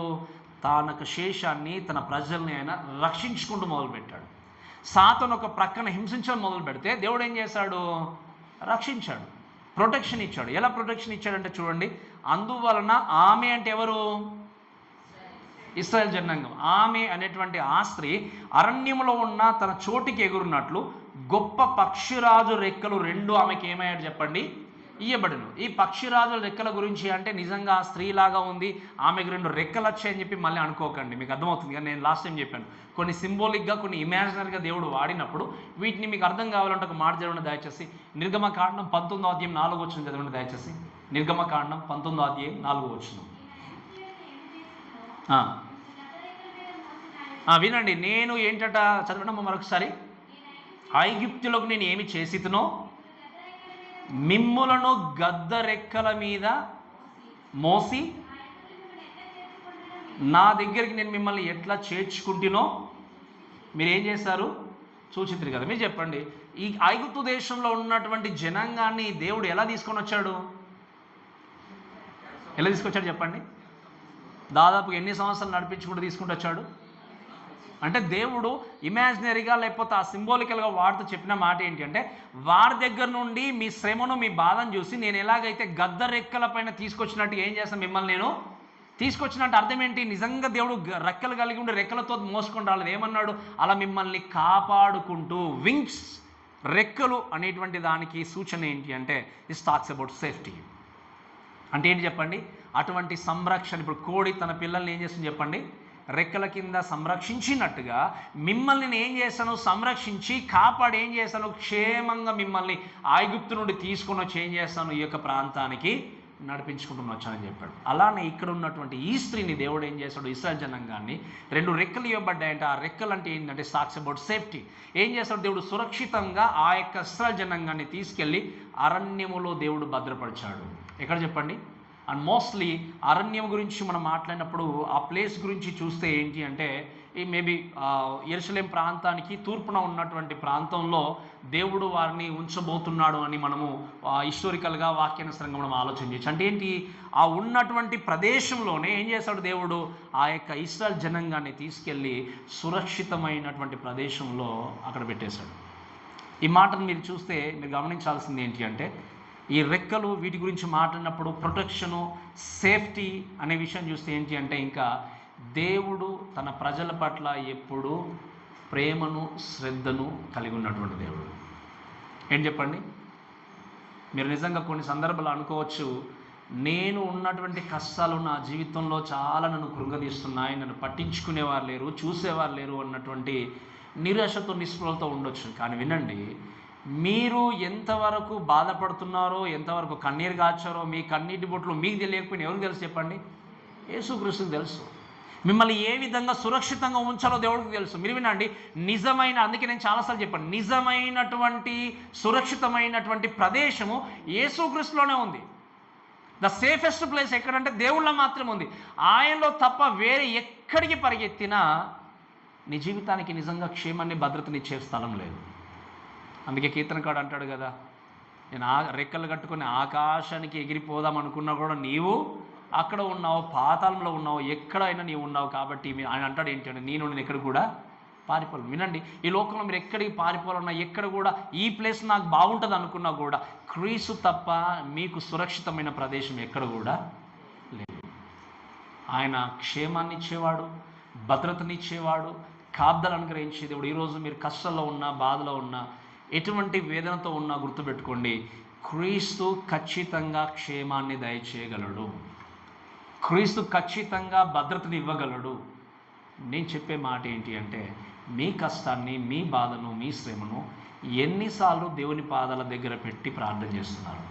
తనకు శేషాన్ని, తన ప్రజల్ని ఆయన రక్షించుకుంటూ మొదలుపెట్టాడు. సాతాను ఒక ప్రక్కన హింసించడం మొదలు పెడితే దేవుడు ఏం చేశాడు, రక్షించాడు. ప్రొటెక్షన్ ఇచ్చాడు. ఎలా ప్రొటెక్షన్ ఇచ్చాడంటే చూడండి, అందువలన ఆమె అంటే ఎవరు? ఇశ్రాయేల్ జనాంగం. ఆమె అనేటువంటి ఆ స్త్రీ అరణ్యంలో ఉన్న తన చోటికి ఎగురున్నట్లు గొప్ప పక్షిరాజు రెక్కలు 2 ఆమెకి ఏమయ్యాడు చెప్పండి? ఇయ్యబడును. ఈ పక్షిరాజుల రెక్కల గురించి అంటే నిజంగా ఆ స్త్రీలాగా ఉంది, ఆమెకు 2 రెక్కలు వచ్చాయని చెప్పి మళ్ళీ అనుకోకండి, మీకు అర్థమవుతుంది. కానీ నేను లాస్ట్ టైం చెప్పాను, కొన్ని సింబాలిక్గా కొన్ని ఇమాజినరీగా దేవుడు వాడినప్పుడు వీటిని మీకు అర్థం కావాలంటే ఒక మాట చదవండి దయచేసి. నిర్గమకాండం 19వ అధ్యాయం 4వ వచనం చదవండి దయచేసి. నిర్గమకాండం 19వ అధ్యాయం 4వ వచనం. వినండి, నేను ఏంటట చదవడం మరొకసారి. ఐగుప్తులకు నేను ఏమి చేసితునో మిమ్ములను గద్ద రెక్కల మీద మోసి నా దగ్గరికి నేను మిమ్మల్ని ఎట్లా చేర్చుకుంటునో మీరు ఏం చేశారు చూచితురు కదా. మీరు చెప్పండి, ఈ ఐగుప్తు దేశంలో ఉన్నటువంటి జనాంగాన్ని దేవుడు ఎలా తీసుకొని వచ్చాడు? ఎలా తీసుకొచ్చాడు చెప్పండి? దాదాపు ఎన్ని సంవత్సరాలు నడిపించుకుంటూ తీసుకుంటూ వచ్చాడు? అంటే దేవుడు ఇమాజినరీగా లేకపోతే ఆ సింబాలికల్గా వాడుతూ చెప్పిన మాట ఏంటి అంటే, వారి దగ్గర నుండి మీ శ్రమను మీ బాధను చూసి నేను ఎలాగైతే గద్ద రెక్కల పైన తీసుకొచ్చినట్టు ఏం చేస్తాను మిమ్మల్ని నేను తీసుకొచ్చినట్టు. అర్థం ఏంటి? నిజంగా దేవుడు రెక్కలు కలిగి ఉండి రెక్కలతో మోసుకొని రాలేదు. ఏమన్నాడు? అలా మిమ్మల్ని కాపాడుకుంటూ. వింగ్స్, రెక్కలు అనేటువంటి దానికి సూచన ఏంటి అంటే ఇస్ టాక్స్ అబౌట్ సేఫ్టీ. అంటే ఏంటి చెప్పండి? అటువంటి సంరక్షణ. ఇప్పుడు కోడి తన పిల్లల్ని ఏం చేస్తుంది చెప్పండి? రెక్కల కింద సంరక్షించినట్టుగా మిమ్మల్ని నేను ఏం చేశాను? సంరక్షించి కాపాడి ఏం చేశాను? క్షేమంగా మిమ్మల్ని ఐగుప్తు నుండి తీసుకొని వచ్చి ఏం చేస్తాను? ఈ యొక్క ప్రాంతానికి నడిపించుకుంటూ వచ్చానని చెప్పాడు. అలానే ఇక్కడ ఉన్నటువంటి ఈ స్త్రీని దేవుడు ఏం చేశాడు? ఇశ్రాయేల్ జనాంగాన్ని 2 రెక్కలు ఇవ్వబడ్డాయంటే ఆ రెక్కలు అంటే ఏంటంటే టాక్స్ అబౌట్ సేఫ్టీ. ఏం చేస్తాడు దేవుడు? సురక్షితంగా ఆ యొక్క ఇశ్రాయేల్ జనాంగాన్ని తీసుకెళ్ళి అరణ్యములో దేవుడు భద్రపరిచాడు. ఎక్కడ చెప్పండి? అండ్ మోస్ట్లీ అరణ్యం గురించి మనం మాట్లాడినప్పుడు ఆ ప్లేస్ గురించి చూస్తే ఏంటి అంటే ఈ మేబీ యెరూషలేం ప్రాంతానికి తూర్పున ఉన్నటువంటి ప్రాంతంలో దేవుడు వారిని ఉంచబోతున్నాడు అని మనము హిస్టారికల్గా వాక్యానుసారంగా మనం ఆలోచన చేయొచ్చు. అంటే ఏంటి? ఆ ఉన్నటువంటి ప్రదేశంలోనే ఏం చేశాడు దేవుడు? ఆ యొక్క ఇశ్రాయేల్ జనాంగాన్ని తీసుకెళ్ళి సురక్షితమైనటువంటి ప్రదేశంలో అక్కడ పెట్టేశాడు. ఈ మాటను మీరు చూస్తే మీరు గమనించాల్సింది ఏంటి అంటే, ఈ రెక్కలు వీటి గురించి మాట్లాడినప్పుడు ప్రొటెక్షను, సేఫ్టీ అనే విషయం చూస్తే ఏంటి అంటే, ఇంకా దేవుడు తన ప్రజల పట్ల ఎప్పుడు ప్రేమను, శ్రద్ధను కలిగి ఉన్నటువంటి దేవుడు. ఏం చెప్పండి? మీరు నిజంగా కొన్ని సందర్భాలు అనుకోవచ్చు, నేను ఉన్నటువంటి కష్టాలు నా జీవితంలో చాలా నన్ను కృంగదీస్తున్నాయి, నన్ను పట్టించుకునేవారు లేరు, చూసేవారు లేరు అన్నటువంటి నిరాశతో, నిస్పృహలతో ఉండొచ్చు. కానీ వినండి, మీరు ఎంతవరకు బాధపడుతున్నారో, ఎంతవరకు కన్నీరు కాచారో, మీ కన్నీటి బొట్లు మీకు తెలియకపోయినా ఎవరికి తెలుసు చెప్పండి? యేసుక్రీస్తుకు తెలుసు. మిమ్మల్ని ఏ విధంగా సురక్షితంగా ఉంచాలో దేవుడికి తెలుసు. మీరు వినండి, నిజమైన, అందుకే నేను చాలాసార్లు చెప్పాను, నిజమైనటువంటి సురక్షితమైనటువంటి ప్రదేశము యేసుక్రీస్తులోనే ఉంది. ద సేఫెస్ట్ ప్లేస్ ఎక్కడంటే దేవుళ్ళ మాత్రమే ఉంది. ఆయనలో తప్ప వేరే ఎక్కడికి పరిగెత్తినా నీ జీవితానికి నిజంగా క్షేమాన్ని, భద్రతనిచ్చే స్థలం లేదు. అందుకే కీర్తనకాడు అంటాడు కదా, నేను రెక్కలు కట్టుకొని ఆకాశానికి ఎగిరిపోదాం అనుకున్నా కూడా నీవు అక్కడ ఉన్నావు, పాతాళంలో ఉన్నావు, ఎక్కడైనా నీవు ఉన్నావు. కాబట్టి ఆయన అంటాడు ఏంటి అంటే, నేను ఎక్కడ కూడా పారిపోలేను. వినండి, ఈ లోకంలో మీరు ఎక్కడికి పారిపోవాలన్నా, ఎక్కడ కూడా ఈ ప్లేస్ నాకు బాగుంటుంది అనుకున్నా కూడా క్రీస్తు తప్ప మీకు సురక్షితమైన ప్రదేశం ఎక్కడ కూడా లేదు. ఆయన క్షేమాన్ని ఇచ్చేవాడు, భద్రతనిచ్చేవాడు, కాపుదలు అనుగ్రహించే దేవుడు. ఈరోజు మీరు కష్టాల్లో ఉన్నా, బాధలో ఉన్నా, ఎటువంటి వేదనతో ఉన్నా గుర్తుపెట్టుకోండి, క్రీస్తు ఖచ్చితంగా క్షేమాన్ని దయచేయగలడు. క్రీస్తు ఖచ్చితంగా భద్రతని ఇవ్వగలడు. నేను చెప్పే మాట ఏంటి అంటే, మీ కష్టాన్ని, మీ బాధను, మీ శ్రమను ఎన్నిసార్లు దేవుని పాదాల దగ్గర పెట్టి ప్రార్థన చేస్తున్నారు?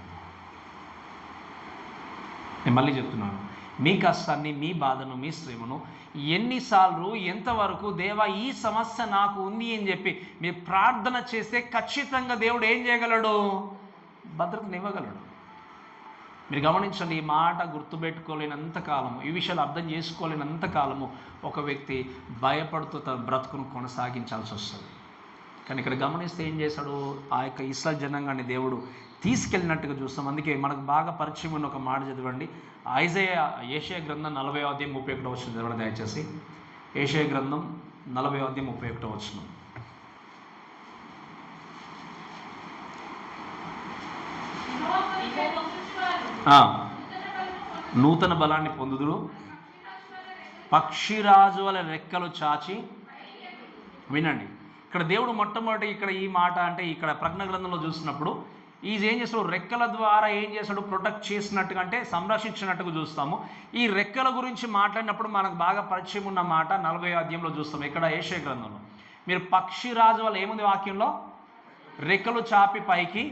నేను మళ్ళీ చెప్తున్నాను, మీ కష్టాన్ని, మీ బాధను, మీ శ్రమను ఎన్నిసార్లు, ఎంతవరకు దేవా ఈ సమస్య నాకు ఉంది అని చెప్పి మీరు ప్రార్థన చేస్తే ఖచ్చితంగా దేవుడు ఏం చేయగలడు? భద్రతను ఇవ్వగలడు. మీరు గమనించండి, ఈ మాట గుర్తుపెట్టుకోలేనంత కాలము, ఈ విషయాలు అర్థం చేసుకోలేనంత కాలము ఒక వ్యక్తి భయపడుతూ తన బ్రతుకును కొనసాగించాల్సి వస్తుంది. కానీ ఇక్కడ గమనిస్తే ఏం చేశాడు? ఆ యొక్క ఇశ్రాయేలు జనాంగాన్ని దేవుడు తీసుకెళ్ళినట్టుగా చూస్తాం. అందుకే మనకు బాగా పరిచయం ఉన్న ఒక మాట చదవండి, యెషయా గ్రంథం 40వ అధ్యాయం 31వ వచనం చదవండి దయచేసి. యెషయా గ్రంథం 40వ అధ్యాయం 31వ వచనం. నూతన బలాన్ని పొందుదురు, పక్షిరాజు వలె రెక్కలు చాచి. వినండి, ఇక్కడ దేవుడు మొట్టమొదటి ఇక్కడ ఈ మాట అంటే ఇక్కడ ప్రకటన గ్రంథంలో చూసినప్పుడు ఏం చేస్తాడు, రెక్కల ద్వారా ఏం చేస్తాడు, ప్రొటెక్ట్ చేసినట్టుగా అంటే సంరక్షించినట్టుగా చూస్తాము. ఈ రెక్కల గురించి మాట్లాడినప్పుడు మనకు బాగా పరిచయం ఉన్న మాట 40వ అధ్యాయంలో చూస్తాము. ఇక్కడ యెషయా గ్రంథంలో మీరు పక్షిరాజు వల్ల ఏముంది వాక్యంలో, రెక్కలు చాపి పైకి.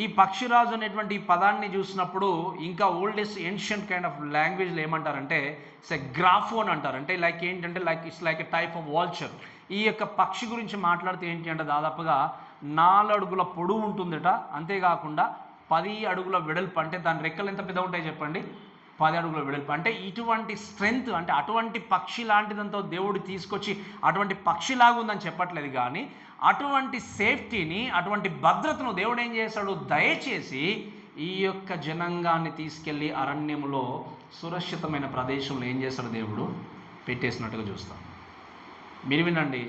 ఈ పక్షిరాజు అనేటువంటి ఈ పదాన్ని చూసినప్పుడు ఇంకా ఓల్డెస్ట్ ఏన్షియంట్ కైండ్ ఆఫ్ లాంగ్వేజ్లో ఏమంటారంటే ఇట్స్ ఎ గ్రాఫోన్ అంటారు. అంటే లైక్ ఏంటంటే it's like a type of vulture. ఈ యొక్క పక్షి గురించి మాట్లాడితే ఏంటి అంటే దాదాపుగా 4 అడుగుల పొడవు ఉంటుందట. అంతేకాకుండా 10 అడుగుల వెడల్పు. అంటే దాని రెక్కలు ఎంత పెద్ద ఉంటాయి చెప్పండి, 10 అడుగుల వెడల్పు. అంటే ఇటువంటి స్ట్రెంగ్త్, అంటే అటువంటి పక్షి లాంటిదంతా దేవుడు తీసుకొచ్చి అటువంటి పక్షిలాగా ఉందని చెప్పట్లేదు, కానీ అటువంటి సేఫ్టీని, అటువంటి భద్రతను దేవుడు ఏం చేశాడు, దయచేసి ఈ యొక్క జనాంగాన్ని తీసుకెళ్ళి అరణ్యంలో సురక్షితమైన ప్రదేశంలో ఏం చేశాడు, దేవుడు పెట్టేసినట్టుగా చూస్తాం. మీరు వినండి,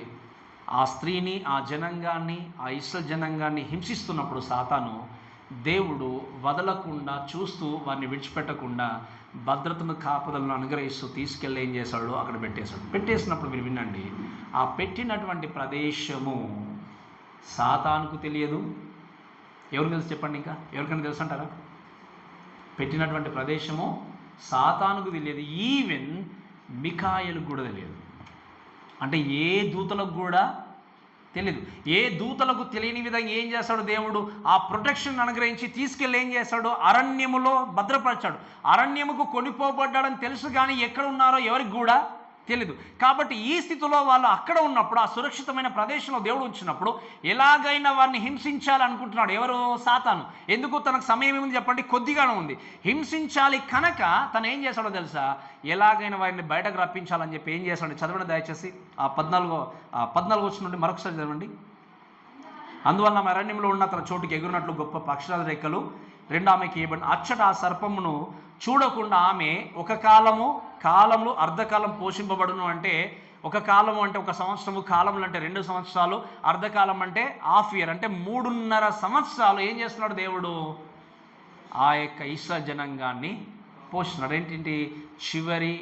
ఆ స్త్రీని, ఆ జనాంగాన్ని, ఆ ఇస్రాయేల్ జనాంగాన్ని హింసిస్తున్నప్పుడు సాతాను దేవుడు వదలకుండా చూస్తూ వారిని విడిచిపెట్టకుండా భద్రతను, కాపుదలను అనుగ్రహిస్తూ తీసుకెళ్ళి ఏం చేశాడు, అక్కడ పెట్టేశాడు. పెట్టేసినప్పుడు మీరు వినండి, ఆ పెట్టినటువంటి ప్రదేశము సాతానుకు తెలియదు. ఎవరికి తెలుసు చెప్పండి, ఇంకా ఎవరికైనా తెలుసు అంటారా? పెట్టినటువంటి ప్రదేశము సాతానుకు తెలియదు, ఈవెన్ మిఖాయేలుకు కూడా తెలియదు. అంటే ఏ దూతలకు కూడా తెలియదు. ఏ దూతలకు తెలియని విధంగా ఏం చేస్తాడు దేవుడు, ఆ ప్రొటెక్షన్ అనుగ్రహించి తీసుకెళ్ళి ఏం చేస్తాడు, అరణ్యములో భద్రపరిచాడు. అరణ్యముకు కొనిపోబడ్డాడని తెలుసు, కానీ ఎక్కడ ఉన్నారో ఎవరికి కూడా తెలియదు. కాబట్టి ఈ స్థితిలో వాళ్ళు అక్కడ ఉన్నప్పుడు, ఆ సురక్షితమైన ప్రదేశంలో దేవుడు ఉంచినప్పుడు ఎలాగైనా వారిని హింసించాలనుకుంటున్నాడు. ఎవరు? సాతాను. ఎందుకు? తనకు సమయం ఏముంది చెప్పండి, కొద్దిగానే ఉంది. హింసించాలి కనుక తను ఏం చేశాడో తెలుసా, ఎలాగైనా వారిని బయటకు రప్పించాలని చెప్పి ఏం చేశాడు, చదవండి దయచేసి ఆ 14 వచ్చిన నుండి మరొకసారి చదవండి. అందువల్ల అరణ్యంలో ఉన్న తన చోటుకి ఎగురున్నట్లు గొప్ప పక్షుల రెక్కలు 2 ఆమెకి ఇవ్వబడి, అచ్చట ఆ సర్పమును చూడకుండా ఆమె ఒక కాలంలో అర్ధకాలం పోషింపబడును. అంటే ఒక కాలము అంటే 1 సంవత్సరము, కాలములు అంటే 2 సంవత్సరాలు, అర్ధకాలం అంటే హాఫ్ ఇయర్, అంటే 3.5 సంవత్సరాలు ఏం చేస్తున్నాడు దేవుడు, ఆ యొక్క ఇశ్రాయేలు జనాంగాన్ని పోషిస్తున్నాడు. ఏంటి చివరి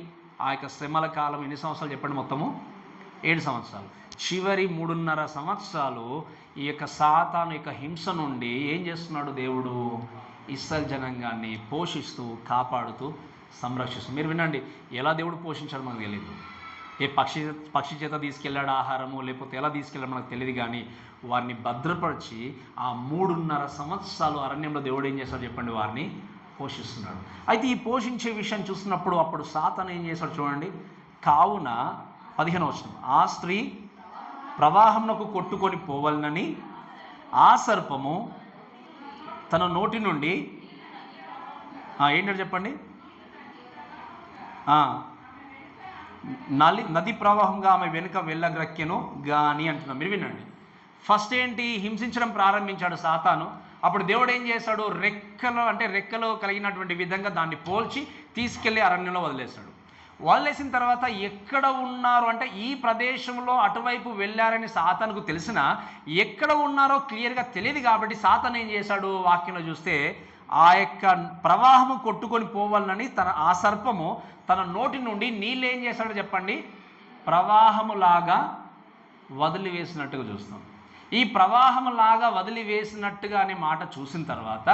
ఆ యొక్క శ్రమల కాలం ఎన్ని సంవత్సరాలు చెప్పండి, మొత్తము 7 సంవత్సరాలు. చివరి 3.5 సంవత్సరాలు ఈ యొక్క సాతాను యొక్క హింస నుండి ఏం చేస్తున్నాడు దేవుడు, ఇశ్రాయేలు జనాంగాన్ని పోషిస్తూ, కాపాడుతూ, సంరక్షిస్తూ. మీరు వినండి, ఎలా దేవుడు పోషించాడు మనకు తెలియదు. ఏ పక్షి చేత తీసుకెళ్ళాడు ఆహారము, లేకపోతే ఎలా తీసుకెళ్ళాడు మనకు తెలియదు, కానీ వారిని భద్రపరిచి ఆ 3.5 సంవత్సరాలు అరణ్యంలో దేవుడు ఏం చేస్తాడు చెప్పండి, వారిని పోషిస్తున్నాడు. అయితే ఈ పోషించే విషయం చూసినప్పుడు అప్పుడు సాతాను ఏం చేశాడు చూడండి. కావున 15వ వచనం, ఆ స్త్రీ ప్రవాహమునకు కొట్టుకొని పోవాలని ఆ సర్పము తన నోటి నుండి ఏంటంటే చెప్పండి, నది ప్రవాహంగా ఆమె వెనుక వెళ్ళగ్రక్కెను గాని అంటున్నాం. మీరు వినండి, ఫస్ట్ ఏంటి, హింసించడం ప్రారంభించాడు సాతాను. అప్పుడు దేవుడు ఏం చేశాడు, రెక్కలు కలిగినటువంటి విధంగా దాన్ని పోల్చి తీసుకెళ్ళి అరణ్యంలో వదిలేశాడు. వదిలేసిన తర్వాత ఎక్కడ ఉన్నారు అంటే ఈ ప్రదేశంలో అటువైపు వెళ్ళారని సాతానుకు తెలిసినా ఎక్కడ ఉన్నారో క్లియర్గా తెలియదు. కాబట్టి సాతాను ఏం చేశాడు, వాక్యంలో చూస్తే ఆ యొక్క ప్రవాహము కొట్టుకొని పోవాలని ఆ సర్పము తన నోటి నుండి నీళ్ళు ఏం చేశాడో చెప్పండి, ప్రవాహములాగా వదిలివేసినట్టుగా చూస్తాం. ఈ ప్రవాహములాగా వదిలివేసినట్టుగా అనే మాట చూసిన తర్వాత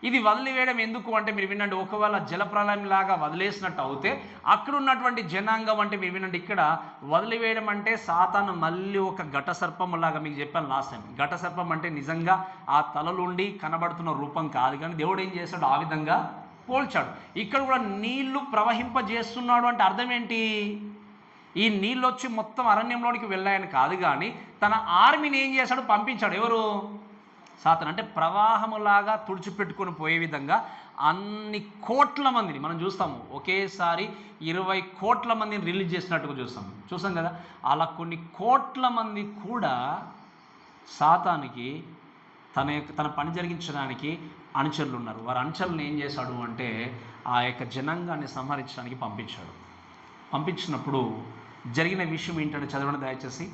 ఇది వదిలివేయడం ఎందుకు అంటే మీరు వినండి, ఒకవేళ జలప్రలయంలాగా వదిలేసినట్టు అవుతే అక్కడ ఉన్నటువంటి జనాంగం అంటే మీరు వినండి, ఇక్కడ వదిలివేయడం అంటే సాతాను మళ్ళీ ఒక ఘట సర్పంలాగా, మీకు చెప్పాను లాస్ట్ టైం, ఘట సర్పం అంటే నిజంగా ఆ తలలుండి కనబడుతున్న రూపం కాదు, కానీ దేవుడు ఏం చేశాడు, ఆ విధంగా పోల్చాడు. ఇక్కడ కూడా నీళ్లు ప్రవహింపజేస్తున్నాడు అంటే అర్థం ఏంటి, ఈ నీళ్ళు వచ్చి మొత్తం అరణ్యంలోనికి వెళ్ళాయని కాదు, కానీ తన ఆర్మీని ఏం చేశాడు, పంపించాడు. ఎవరు? సాతాను. అంటే ప్రవాహములాగా తుడిచిపెట్టుకొని పోయే విధంగా అన్ని కోట్ల మందిని మనం చూస్తాము. ఒకేసారి 20 కోట్ల మందిని రిలీజ్ చేసినట్టుగా చూస్తాం కదా. అలా కొన్ని కోట్ల మంది కూడా సాతానికి తన పని జరిగించడానికి అనుచరులు ఉన్నారు. వారి అనుచరులను ఏం చేశాడు అంటే ఆ యొక్క జనాంగాన్ని సంహరించడానికి పంపించినప్పుడు జరిగిన విషయం ఏంటంటే చదవండి దయచేసి.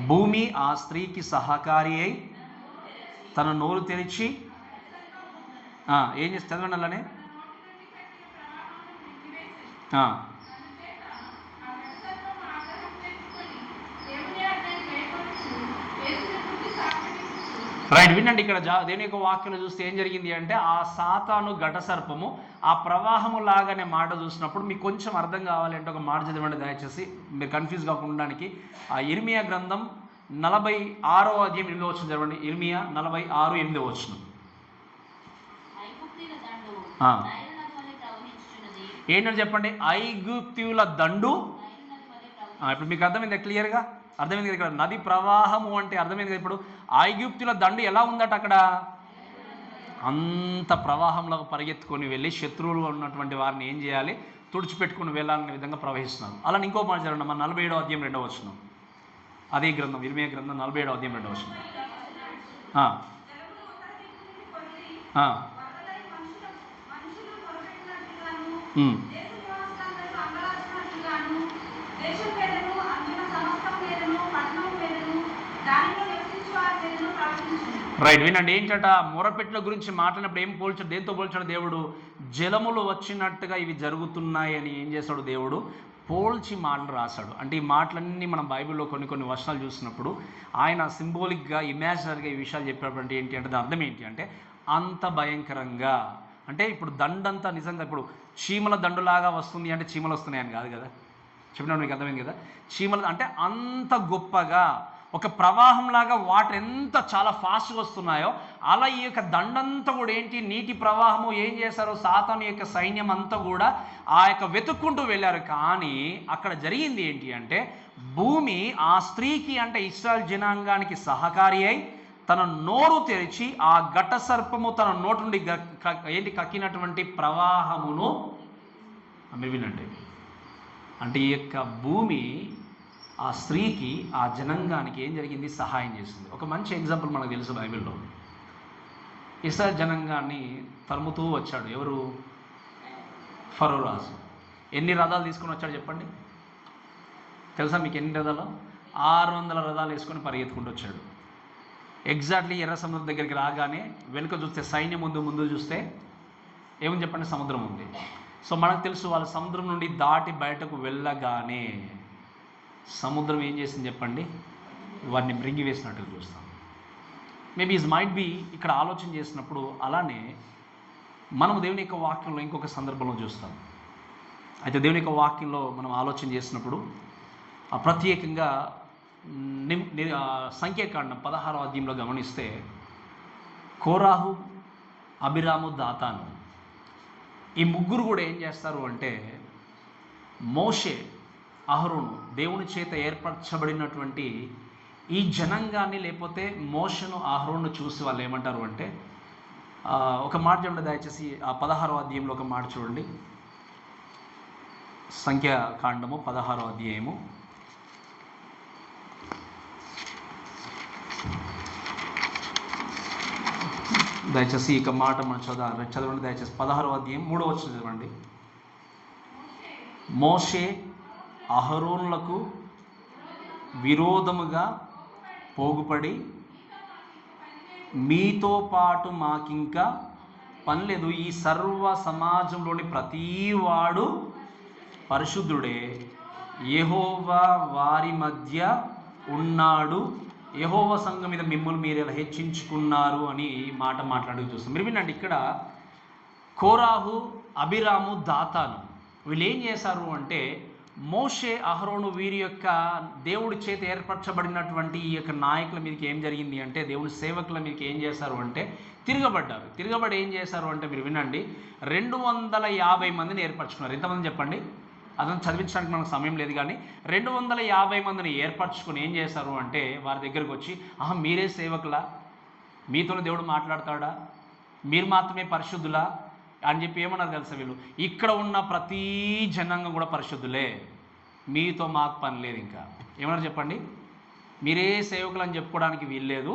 భూమి ఆ స్త్రీకి సహకారి అయి తన నోరు తెరిచి ఏం చేసి చదవండి అలానే. రైట్, వినండి. ఇక్కడ దేని యొక్క వాక్యం చూస్తే ఏం జరిగింది అంటే, ఆ సాతాను ఘట సర్పము ఆ ప్రవాహము లాగానే మాట చూసినప్పుడు మీకు కొంచెం అర్థం కావాలంటే ఒక మాట చదవండి దయచేసి, మీరు కన్ఫ్యూజ్ కాకుండానికి. ఆ ఇర్మియా గ్రంథం 46వ అధ్యాయం 8వ వచనం చదవండి. ఇర్మియా 46, 8వ వచనం. ఏంటని చెప్పండి. ఐగుప్తీయుల దండు. ఇప్పుడు మీకు అర్థమైంది క్లియర్గా? అర్థమైంది కదా? ఇక్కడ నది ప్రవాహము అంటే అర్థమైంది కదా? ఇప్పుడు ఐగుప్తుల దండు ఎలా ఉందట అక్కడ? అంత ప్రవాహంలో పరిగెత్తుకొని వెళ్ళి శత్రువులు ఉన్నటువంటి వారిని ఏం చేయాలి? తుడిచిపెట్టుకుని వెళ్ళాలనే విధంగా ప్రవహిస్తున్నారు. అలా ఇంకో మాట చదవండి. మన 47వ అధ్యాయం 2వ వచనం. అదే గ్రంథం, ఇర్మియా గ్రంథం 47వ అధ్యాయం 2వ వచనం. రైట్, వినండి. ఏంటట? మొరపెట్ల గురించి మాట్లాడినప్పుడు ఏం పోల్చాడు? దేంతో పోల్చాడు దేవుడు? జలములు వచ్చినట్టుగా ఇవి జరుగుతున్నాయి అని ఏం చేశాడు దేవుడు? పోల్చి మాటలు రాశాడు. అంటే ఈ మాటలన్నీ మనం బైబిల్లో కొన్ని వర్షాలు చూసినప్పుడు ఆయన సింబాలిక్గా, ఇమాజినరీగా ఈ విషయాలు చెప్పినప్పుడు ఏంటి అంటే దాని అర్థం ఏంటి అంటే, అంత భయంకరంగా అంటే ఇప్పుడు దండంతా నిజంగా ఇప్పుడు చీమల దండులాగా వస్తుంది అంటే చీమలు వస్తున్నాయని కాదు కదా, చెప్పినాడు. మీకు అర్థమైంది కదా? చీమలు అంటే అంత గొప్పగా ఒక ప్రవాహంలాగా వాటర్ ఎంత చాలా ఫాస్ట్గా వస్తున్నాయో అలా ఈ యొక్క దండంతా కూడా ఏంటి, నీటి ప్రవాహము ఏం చేశారో సాతాను యొక్క సైన్యం అంతా కూడా ఆ యొక్క వెతుక్కుంటూ వెళ్ళారు. కానీ అక్కడ జరిగింది ఏంటి అంటే, భూమి ఆ స్త్రీకి అంటే ఇశ్రాయేల్ జనాంగానికి సహకారి అయి తన నోరు తెరిచి ఆ ఘట సర్పము తన నోటి నుండి ఏంటి కక్కినటువంటి ప్రవాహమును వినండి. అంటే ఈ యొక్క భూమి ఆ స్త్రీకి ఆ జనాంగానికి ఏం జరిగింది? సహాయం చేసింది. ఒక మంచి ఎగ్జాంపుల్ మనకు తెలుసు బైబిల్లో. ఇశ్రాయేల్ జనాంగాన్ని తరుముతూ వచ్చాడు ఎవరు? ఫరో రాజు. ఎన్ని రథాలు తీసుకొని వచ్చాడు చెప్పండి? తెలుసా మీకు ఎన్ని రథాలు? 600 రథాలు వేసుకొని పరిగెత్తుకుంటూ వచ్చాడు. ఎగ్జాక్ట్లీ ఎర్ర సముద్రం దగ్గరికి రాగానే వెనుక చూస్తే సైన్యం ముందు చూస్తే ఏమని చెప్పండి? సముద్రం ఉంది. సో మనకు తెలుసు వాళ్ళ సముద్రం నుండి దాటి బయటకు వెళ్ళగానే సముద్రం ఏం చేసింది చెప్పండి? వారిని మృంగి వేసినట్టు చూస్తాం. మేబీ ఇస్ మైట్ బి ఇక్కడ ఆలోచన చేసినప్పుడు అలానే మనము దేవుని యొక్క వాక్యంలో ఇంకొక సందర్భంలో చూస్తాం. అయితే దేవుని యొక్క వాక్యంలో మనం ఆలోచన చేసినప్పుడు ప్రత్యేకంగా సంఖ్యాకాండం 16వ అధ్యాయంలో గమనిస్తే కోరాహు, అబిరాము, దాతాను ఈ ముగ్గురు కూడా ఏం చేస్తారు అంటే, మోషే, అహరోను దేవుని చేత ఏర్పరచబడినటువంటి ఈ జనాంగాన్ని లేకపోతే మోషను, అహరోను చూసి వాళ్ళు ఏమంటారు అంటే, ఒక మాట చూడండి దయచేసి. ఆ 16వ అధ్యాయంలో ఒక మాట చూడండి. సంఖ్యాకాండము 16వ అధ్యాయము దయచేసి ఇక మాట మనం చదవండి దయచేసి. 16వ అధ్యాయం 3వ వచనం చదవండి. మోషే అహరోనులకు విరోధముగా పోగుపడి, మీతో పాటు మాకింకా పని లేదు, ఈ సర్వ సమాజంలోని ప్రతివాడు పరిశుద్ధుడే, యెహోవా వారి మధ్య ఉన్నాడు, యెహోవా సంఘం మీద మిమ్మల్ని మీరు ఎలా హెచ్చించుకున్నారు అని మాట మాట్లాడుతూ చూస్తాం. మీరు వినండి. ఇక్కడ కోరాహు, అబిరాము, దాతాను వీళ్ళు ఏం చేశారు అంటే, మోషే, అహరోను వీరి యొక్క దేవుడి చేత ఏర్పరచబడినటువంటి ఈ యొక్క నాయకుల మీదకి ఏం జరిగింది అంటే, దేవుని సేవకుల మీదకి ఏం చేశారు అంటే తిరగబడ్డారు. తిరగబడి ఏం చేశారు అంటే, మీరు వినండి, 250 మందిని ఏర్పరచుకున్నారు. ఎంతమంది చెప్పండి? అదంతా చదివించడానికి మనకు సమయం లేదు, కానీ 250 మందిని ఏర్పరచుకుని ఏం చేశారు అంటే, వారి దగ్గరకు వచ్చి, మీరే సేవకులా? మీతోనే దేవుడు మాట్లాడతాడా? మీరు మాత్రమే పరిశుద్ధులా అని చెప్పి ఏమన్నారు తెలుసా వీళ్ళు? ఇక్కడ ఉన్న ప్రతి జనాంగం కూడా పరిశుద్ధులే, మీతో మాకు పని లేదు. ఇంకా ఏమన్నారు చెప్పండి? మీరే సేవకులు అని చెప్పుకోవడానికి వీల్లేదు,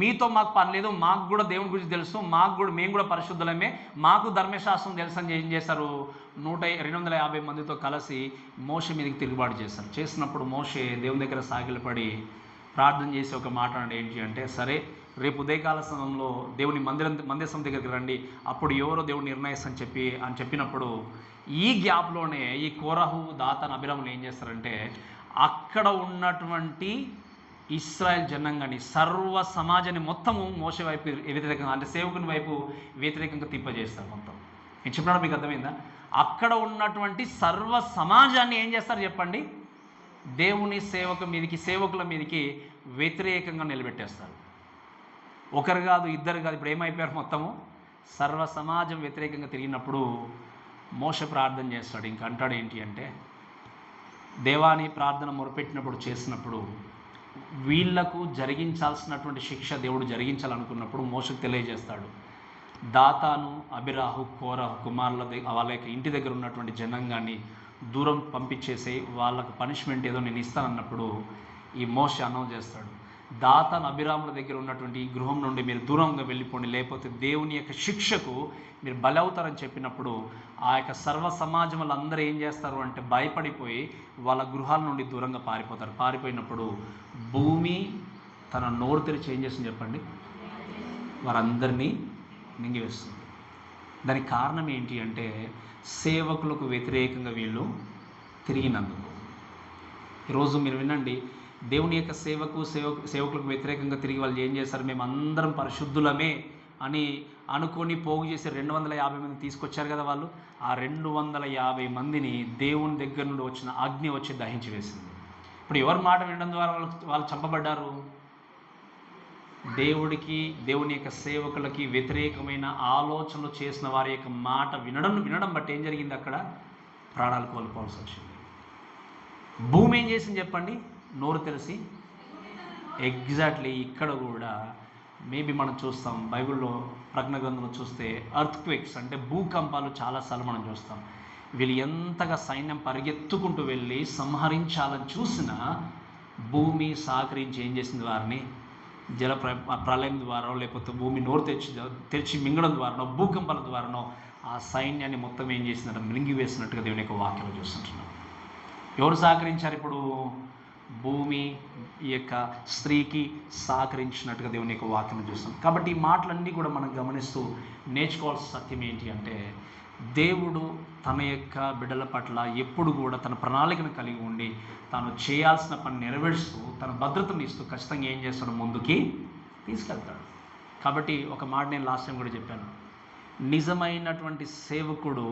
మీతో మాకు పని లేదు, మాకు కూడా దేవుని గురించి తెలుసు, మేము కూడా పరిశుద్ధులమే, మాకు ధర్మశాస్త్రం తెలుసు అని ఏం చేశారు? 250 మందితో కలిసి మోషే మీదకి తిరుగుబాటు చేశారు. చేసినప్పుడు మోషే దేవుని దగ్గర సాగిలపడి ప్రార్థన చేసి ఒక మాట అంటే ఏంటి అంటే, సరే రేపు ఉదయకాల సమయంలో దేవుని మందిరం దగ్గరికి రండి, అప్పుడు ఎవరో దేవుడు నిర్ణయిస్తని చెప్పినప్పుడు ఈ గ్యాప్లోనే ఈ కోరహు, దాతాను, అబీరాములు ఏం చేస్తారంటే అక్కడ ఉన్నటువంటి ఇశ్రాయేల్ జనాంగాన్ని, సర్వ సమాజాన్ని మొత్తము మోసే వైపు వ్యతిరేకంగా, అంటే సేవకుని వైపు వ్యతిరేకంగా తిప్పజేస్తారు మొత్తం. నేను చెప్పినాడు మీకు అర్థమైందా? అక్కడ ఉన్నటువంటి సర్వ సమాజాన్ని ఏం చేస్తారు చెప్పండి? దేవుని సేవకుల మీదకి వ్యతిరేకంగా నిలబెట్టేస్తారు. ఒకరు కాదు, ఇద్దరు కాదు, ఇప్పుడు ఏమైపోయారు మొత్తము సర్వ సమాజం వ్యతిరేకంగా తిరిగినప్పుడు మోషే ప్రార్థన చేస్తాడు. ఇంక అంటాడు ఏంటి అంటే, దేవాని ప్రార్థన మొరపెట్టినప్పుడు చేసినప్పుడు వీళ్లకు జరిగించాల్సినటువంటి శిక్ష దేవుడు జరిగించాలనుకున్నప్పుడు మోషకు తెలియజేస్తాడు, దాతాను, అబీరాము, కోరహు కుమారుల వాళ్ళ యొక్క ఇంటి దగ్గర ఉన్నటువంటి జనాంగాన్ని దూరం పంపించేసి వాళ్ళకు పనిష్మెంట్ ఏదో నేను ఇస్తానన్నప్పుడు ఈ మోషే అనౌన్స్ చేస్తాడు, దాతాను, అబీరాముల దగ్గర ఉన్నటువంటి ఈ గృహం నుండి మీరు దూరంగా వెళ్ళిపోండి, లేకపోతే దేవుని యొక్క శిక్షకు మీరు బలవుతారని చెప్పినప్పుడు ఆ యొక్క సర్వ సమాజం వాళ్ళందరూ ఏం చేస్తారు అంటే భయపడిపోయి వాళ్ళ గృహాల నుండి దూరంగా పారిపోతారు. పారిపోయినప్పుడు భూమి తన నోరు తెరిచి ఏం చేస్తుంది చెప్పండి? వారందరినీ మింగివేస్తుంది. దానికి కారణం ఏంటి అంటే సేవకులకు వ్యతిరేకంగా వీళ్ళు తిరిగినందుకు. ఈరోజు మీరు వినండి, దేవుని యొక్క సేవకులకు వ్యతిరేకంగా తిరిగి వాళ్ళు ఏం చేస్తారు? మేము అందరం పరిశుద్ధులమే అని అనుకొని పోగు చేసి 250 మంది తీసుకొచ్చారు కదా వాళ్ళు. ఆ 250 మందిని దేవుని దగ్గర నుండి వచ్చిన అగ్ని వచ్చి దహించి వేసింది. ఇప్పుడు ఎవరి మాట వినడం ద్వారా వాళ్ళు చంపబడ్డారు? దేవుని యొక్క సేవకులకి వ్యతిరేకమైన ఆలోచనలు చేసిన వారి యొక్క మాట వినడం బట్టి ఏం జరిగింది? అక్కడ ప్రాణాలు కోల్పోవాల్సి వచ్చింది. భూమి ఏం చేసింది చెప్పండి? నోరు తెలిసి. ఎగ్జాక్ట్లీ ఇక్కడ కూడా మేబీ మనం చూస్తాం, బైబిల్లో ప్రకటన గ్రంథంలో చూస్తే ఎర్త్క్వేక్స్ అంటే భూకంపాలు చాలాసార్లు మనం చూస్తాం. వీళ్ళు ఎంతగా సైన్యం పరిగెత్తుకుంటూ వెళ్ళి సంహరించాలని చూసినా భూమి సహకరించి ఏం చేసింది? వారిని ప్రళయం ద్వారానో, లేకపోతే భూమి నోరు తెరిచి మింగడం ద్వారానో, భూకంపాల ద్వారానో ఆ సైన్యాన్ని మొత్తం ఏం చేసిందంటే మింగివేసినట్టుగా దేవుని యొక్క వాక్యం చూస్తుంటున్నాం. ఎవరు సహకరించారు ఇప్పుడు? భూమి ఈ యొక్క స్త్రీకి సహకరించినట్టుగా దేవుని యొక్క వాక్యం చూస్తాం. కాబట్టి ఈ మాటలన్నీ కూడా మనం గమనిస్తూ నేర్చుకోవాల్సిన సత్యం ఏంటి అంటే, దేవుడు తన యొక్క బిడ్డల పట్ల ఎప్పుడు కూడా తన ప్రణాళికను కలిగి ఉండి తాను చేయాల్సిన పని నెరవేరుస్తూ తన భద్రతను ఇస్తూ ఖచ్చితంగా ఏం చేస్తాడు? ముందుకి తీసుకెళ్తాడు. కాబట్టి ఒక మాట నేను లాస్ట్ టైం కూడా చెప్పాను, నిజమైనటువంటి సేవకుడు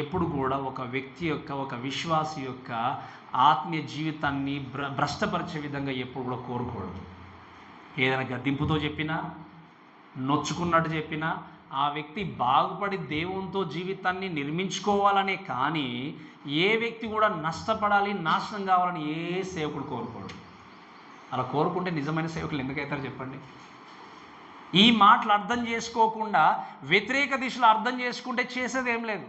ఎప్పుడు కూడా ఒక వ్యక్తి యొక్క, ఒక విశ్వాసి యొక్క ఆత్మీయ జీవితాన్ని భ్రష్టపరిచే విధంగా ఎప్పుడు కూడా కోరుకోడు. ఏదైనా గద్దింపుతో చెప్పినా, నొచ్చుకున్నట్టు చెప్పినా ఆ వ్యక్తి బాగుపడి దేవునితో జీవితాన్ని నిర్మించుకోవాలనే, కానీ ఏ వ్యక్తి కూడా నష్టపడాలి, నాశనం కావాలని ఏ సేవకుడు కోరుకోడు. అలా కోరుకుంటే నిజమైన సేవకులు ఎందుకైతారు చెప్పండి? ఈ మాటలు అర్థం చేసుకోకుండా వ్యతిరేక దిశలో అర్థం చేసుకుంటే చేసేది ఏం లేదు.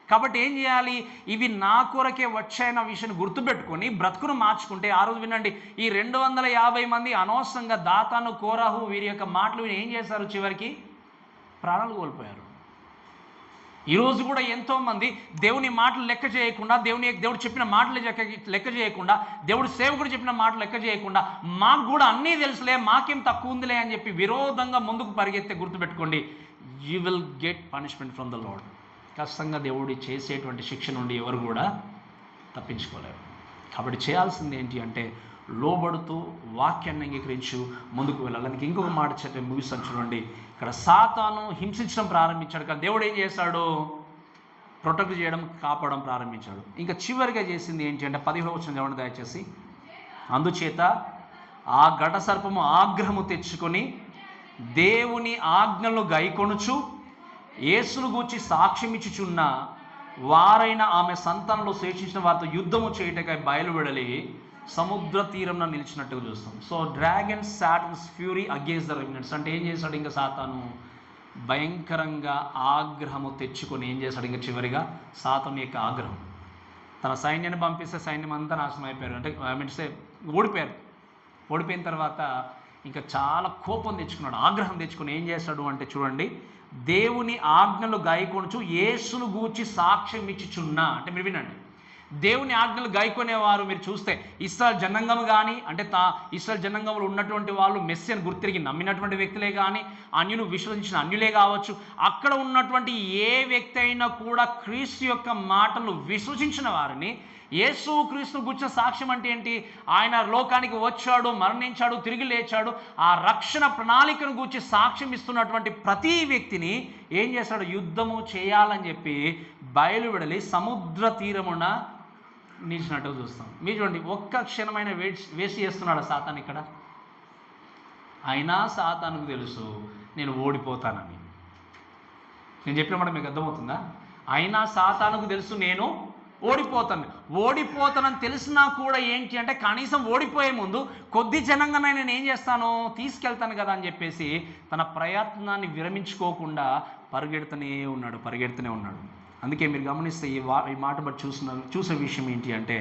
కాబట్టి ఏం చేయాలి? ఇవి నా కొరకే వచ్చాయన్న విషయాన్ని గుర్తుపెట్టుకొని బ్రతుకును మార్చుకుంటే, ఆ రోజు వినండి, ఈ 250 మంది అనవసరంగా దాతాను, కోరహు వీరి యొక్క మాటలు ఏం చేశారు? చివరికి ప్రాణాలు కోల్పోయారు. ఈరోజు కూడా ఎంతోమంది దేవుని మాటలు లెక్క చేయకుండా, దేవుడు చెప్పిన మాటలు లెక్క చేయకుండా, దేవుడు సేవకుడు చెప్పిన మాటలు లెక్క చేయకుండా, మాకు కూడా అన్నీ తెలుసులే, మాకేం తక్కువ ఉందిలే అని చెప్పి విరోధంగా ముందుకు పరిగెత్తే గుర్తుపెట్టుకోండి, you will get punishment from the lord. ఖచ్చితంగా దేవుడి చేసేటువంటి శిక్ష నుండి ఎవరు కూడా తప్పించుకోలేరు. కాబట్టి చేయాల్సింది ఏంటి అంటే లోబడుతూ వాక్యాన్ని అంగీకరించు ముందుకు వెళ్ళాలి. అందుకే ఇంకొక మాట చెప్పి ముగిస్తాను చూడండి. ఇక్కడ సాతాను హింసించడం ప్రారంభించాడు, కానీ దేవుడు ఏం చేశాడు? ప్రొటెక్ట్ చేయడం, కాపాడడం ప్రారంభించాడు. ఇంకా చివరిగా చేసింది ఏంటి అంటే 15వ వచనం చదవండి దయచేసి. అందుచేత ఆ ఘట సర్పము ఆగ్రహము తెచ్చుకొని దేవుని ఆజ్ఞలను గైకొనుచు యేసును గూర్చి సాక్ష్యం ఇచ్చుచున్న వారైన ఆమె సంతానంలో శేషించిన వారితో యుద్ధము చేయుటకై బయలువెడలి సముద్ర తీరంలో నిలిచినట్టుగా చూస్తాం. So dragon Saturn's fury against the remnants అంటే ఏం చేశాడు? ఇంకా సాతాను భయంకరంగా ఆగ్రహము తెచ్చుకొని ఏం చేశాడు? ఇంకా చివరిగా సాతాను యొక్క ఆగ్రహం, తన సైన్యాన్ని పంపిస్తే సైన్యం అంతా నాశనం అయిపోయారు, అంటే ఓడిపోయారు. ఓడిపోయిన తర్వాత ఇంకా చాలా కోపం తెచ్చుకున్నాడు, ఆగ్రహం తెచ్చుకొని ఏం చేశాడు అంటే చూడండి, దేవుని ఆజ్ఞలు గాయకొనుచు యేసును గూర్చి సాక్ష్యం ఇచ్చుచున్నా, అంటే మీరు వినండి, దేవుని ఆజ్ఞలు గైకొనేవారు మీరు చూస్తే ఇశ్రాయేల్ జనాంగం కానీ, అంటే ఇశ్రాయేల్ జనాంగంలో ఉన్నటువంటి వాళ్ళు మెస్సియాను గుర్తిరిగి నమ్మినటువంటి వ్యక్తులే కానీ, అన్యులు విశ్వసించిన అన్యులే కావచ్చు, అక్కడ ఉన్నటువంటి ఏ వ్యక్తి అయినా కూడా క్రీస్తు యొక్క మాటలు విశ్వసించిన వారిని, యేసు క్రీస్తును గుర్చిన సాక్ష్యం అంటే ఏంటి? ఆయన లోకానికి వచ్చాడు, మరణించాడు, తిరిగి లేచాడు, ఆ రక్షణ ప్రణాళికను గురించి సాక్ష్యం ఇస్తున్నటువంటి ప్రతి వ్యక్తిని ఏం చేస్తాడు? యుద్ధము చేయాలని చెప్పి బయలువెడలి సముద్ర తీరమున నిలిచినట్టు చూస్తాం. మీరు చూడండి, ఒక్క క్షణమైన వేసి చేస్తున్నాడు సాతాను ఇక్కడ. అయినా సాతానుకు తెలుసు నేను ఓడిపోతానని. నేను చెప్పిన మాట మీకు అర్థమవుతుందా? అయినా సాతానుకు తెలుసు నేను ఓడిపోతానని తెలిసినా కూడా ఏంటి అంటే, కనీసం ఓడిపోయే ముందు కొద్ది జనంగానే నేను ఏం చేస్తాను, తీసుకెళ్తాను కదా అని చెప్పేసి తన ప్రయత్నాన్ని విరమించుకోకుండా పరిగెడుతూనే ఉన్నాడు. అందుకే మీరు గమనిస్తే ఈ మాట బట్టి చూసే విషయం ఏంటి అంటే,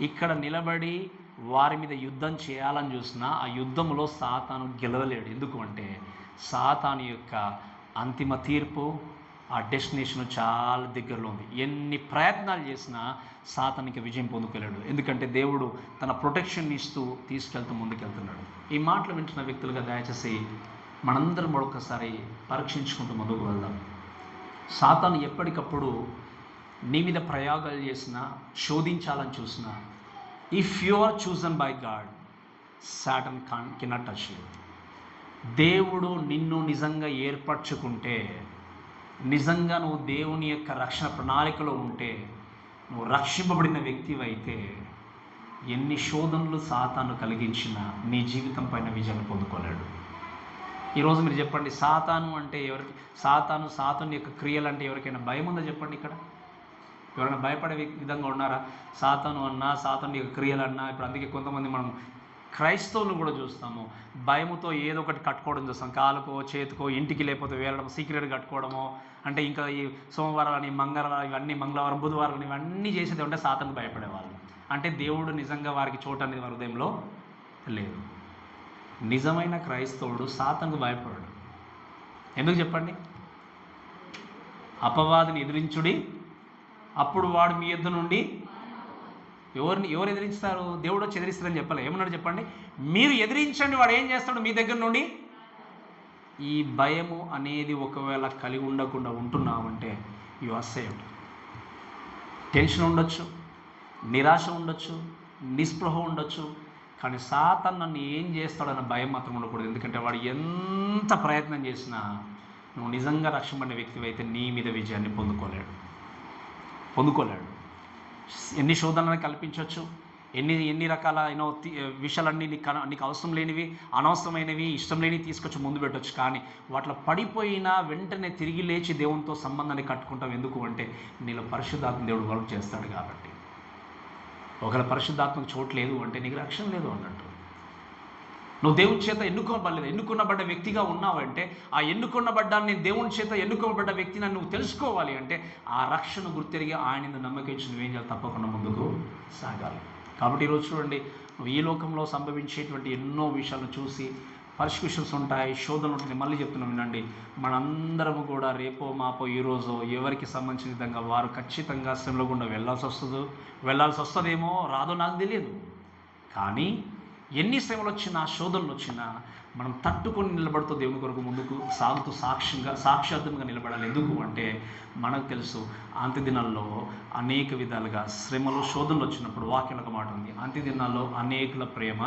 ఇక్కడ నిలబడి వారి మీద యుద్ధం చేయాలని చూసినా ఆ యుద్ధంలో సాతాను గెలవలేడు. ఎందుకు అంటే సాతాను యొక్క అంతిమ తీర్పు, ఆ డెస్టినేషన్ చాలా దగ్గరలో ఉంది. ఎన్ని ప్రయత్నాలు చేసినా సాతానికి విజయం పొందుకోలేడు. ఎందుకంటే దేవుడు తన ప్రొటెక్షన్ ఇస్తూ తీసుకెళ్తూ ముందుకెళ్తున్నాడు. ఈ మాటలు వింటున్న వ్యక్తులుగా దయచేసి మనందరం మరొకసారి పరీక్షించుకుంటూ ముందుకు వెళ్దాం. సాతాను ఎప్పటికప్పుడు నీ మీద ప్రయోగాలు చేసినా, శోధించాలని చూసినా, if you are chosen by God, Satan cannot touch you. దేవుడు నిన్ను నిజంగా ఏర్పరచుకుంటే, నిజంగా నువ్వు దేవుని యొక్క రక్షణ ప్రణాళికలో ఉంటే, నువ్వు రక్షింపబడిన వ్యక్తివైతే, ఎన్ని శోధనలు సాతాను కలిగించినా నీ జీవితం పైన విజయాన్ని పొందుకోలేడు. ఈరోజు మీరు చెప్పండి, సాతాను అంటే ఎవరికి? సాతాను యొక్క క్రియలు అంటే ఎవరికైనా భయం ఉందో చెప్పండి. ఇక్కడ ఎవరైనా భయపడే విధంగా ఉన్నారా? సాతాను అన్నా, సాతాను యొక్క క్రియలు అన్నా. ఇప్పుడు అందుకే కొంతమంది మనం క్రైస్తవులను కూడా చూస్తాము, భయముతో ఏదో ఒకటి కట్టుకోవడం చూస్తాం. కాలుకో, చేతికో, ఇంటికి లేకపోతే వేరడం, సీక్రెట్ కట్టుకోవడమో, అంటే ఇంకా ఈ సోమవారాలని, మంగళవారం, ఇవన్నీ మంగళవారం, బుధవారం ఇవన్నీ చేసేది ఉంటే సాతాను భయపడేవాళ్ళు. అంటే దేవుడు నిజంగా వారికి చోటు అనేది వారి హృదయంలో లేదు. నిజమైన క్రైస్తవుడు సాతానుకు భయపడడు. ఎందుకు చెప్పండి? అపవాదిని ఎదిరించుడి, అప్పుడు వాడు మీ యొద్ద నుండి ఎవరు ఎదిరిస్తారు? దేవుడు వచ్చి ఎదిరిస్తారని చెప్పలే. ఏమన్నాడు చెప్పండి? మీరు ఎదిరించండి, వాడు ఏం చేస్తాడు మీ దగ్గర నుండి? ఈ భయము అనేది ఒకవేళ కలిగి ఉండకుండా ఉంటున్నామంటే యు ఆర్ సేవ్డ్. టెన్షన్ ఉండొచ్చు, నిరాశ ఉండొచ్చు, నిస్పృహ ఉండొచ్చు, కానీ సాతాను నన్ను ఏం చేస్తాడన్న భయం మాత్రం ఉండకూడదు. ఎందుకంటే వాడు ఎంత ప్రయత్నం చేసినా నువ్వు నిజంగా రక్షింపబడిన వ్యక్తివి అయితే నీ మీద విజయాన్ని పొందుకోలేడు. ఎన్ని శోధనలను కల్పించవచ్చు, ఎన్ని రకాల విషయాలన్నీ నీకు అవసరం లేనివి, అనవసరమైనవి, ఇష్టం లేనివి తీసుకొచ్చి ముందు పెట్టవచ్చు. కానీ వాటిలో పడిపోయినా వెంటనే తిరిగి లేచి దేవునితో సంబంధాన్ని కట్టుకుంటావు. ఎందుకు అంటే నీలో పరిశుద్ధాత్మ దేవుడు వర్క్ చేస్తాడు కాబట్టి. ఒకవేళ పరిశుద్ధాత్మకు చోటు లేదు అంటే నీకు రక్షణ లేదు అన్నట్టు. నువ్వు దేవుని చేత ఎన్నుకున్నబడ్డ వ్యక్తిగా ఉన్నావంటే, ఆ ఎన్నుకున్నబడ్డాన్ని దేవుని చేత ఎన్నుకోబడ్డ వ్యక్తిని నువ్వు తెలుసుకోవాలి అంటే, ఆ రక్షణ గుర్తిరిగి ఆయన నమ్మకించి నువ్వేం చేయాలి? తప్పకుండా ముందుకు సాగాలి. కాబట్టి ఈరోజు చూడండి, నువ్వు ఈ లోకంలో సంభవించేటువంటి ఎన్నో విషయాలను చూసి, పర్సిక్యూషన్స్ ఉంటాయి, శోధనలు ఉంటాయి. మళ్ళీ చెప్తున్నాం వినండి, మనందరము కూడా రేపో మాపో ఈరోజు ఎవరికి సంబంధించిన విధంగా వారు ఖచ్చితంగా శ్రమల గుండా వెళ్ళాల్సి వస్తుందేమో, రాదో నాకు తెలియదు. కానీ ఎన్ని శ్రమలు వచ్చినా, శోధనలు వచ్చినా మనం తట్టుకొని నిలబడుతూ దేవుని కొరకు ముందుకు సాగుతూ సాక్షాత్తంగా నిలబడాలి. ఎందుకు అంటే మనకు తెలుసు, అంత్య దినాల్లో అనేక విధాలుగా శ్రమలు, శోధనలు వచ్చినప్పుడు వాక్యం ఒక మాట ఉంది, అంత్య దినాల్లో అనేకుల ప్రేమ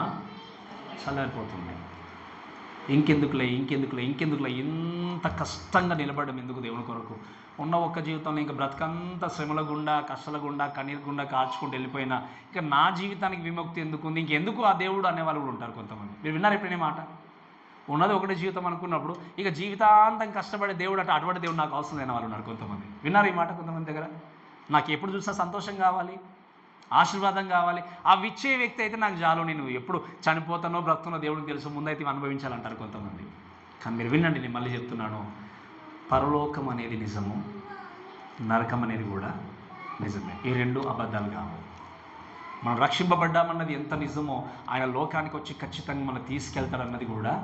చల్లారిపోతుంది. ఇంకెందుకులే ఇంత కష్టంగా నిలబడడం ఎందుకు దేవుని కొరకు? ఉన్న ఒక్క జీవితంలో ఇంకా బ్రతకంతా శ్రమల గుండా, కష్టాల గుండా, కన్నీరు గుండా కార్చుకుంటూ వెళ్ళిపోయినా ఇక నా జీవితానికి విముక్తి ఎందుకుంది, ఇంకెందుకు ఆ దేవుడు అనేవాళ్ళు కూడా ఉంటారు కొంతమంది. మీరు విన్నారు ఎప్పుడైనా మాట? ఉన్నది ఒకటే జీవితం అనుకున్నప్పుడు ఇక జీవితాంతం కష్టపడే దేవుడు అటువంటి దేవుడు నాకు అవసరం లేని వాళ్ళు ఉన్నారు కొంతమంది. విన్నారు ఈ మాట కొంతమంది దగ్గర? నాకు ఎప్పుడు చూసినా సంతోషం కావాలి, ఆశీర్వాదం కావాలి, అవి ఇచ్చే వ్యక్తి అయితే నాకు చాలు, నేను ఎప్పుడు చనిపోతానో బ్రతుకునో దేవుడికి తెలుసు, ముందైతే అనుభవించాలంటారు కొంతమంది. కానీ మీరు వినండి, నేను మళ్ళీ చెప్తున్నాను, పరలోకం అనేది నిజము, నరకం అనేది కూడా నిజమే. ఈ రెండు అబద్ధాలు కావు. మనం రక్షింపబడ్డామన్నది ఎంత నిజమో, ఆయన లోకానికి వచ్చి ఖచ్చితంగా మనం తీసుకెళ్తాడన్నది కూడా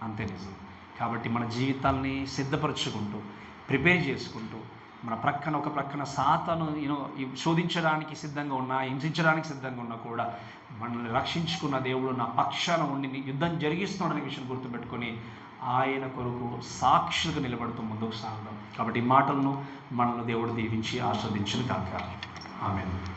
అంతే నిజం. కాబట్టి మన జీవితాల్ని సిద్ధపరచుకుంటూ, ప్రిపేర్ చేసుకుంటూ, మన ప్రక్కన ఒక ప్రక్కన సాతాను శోధించడానికి సిద్ధంగా ఉన్నా, హింసించడానికి సిద్ధంగా ఉన్నా కూడా మనల్ని రక్షించుకున్న దేవుడు నా పక్షాన ఉండి యుద్ధం జరిగిస్తున్నాడనే విషయం గుర్తుపెట్టుకొని ఆయన కొరకు సాక్షులుగా నిలబడుతూ ముందుకు సాగుదాం. కాబట్టి ఈ మాటలను మనల్ని దేవుడు దీవించి ఆస్వాదించును కాక. ఆమేన్.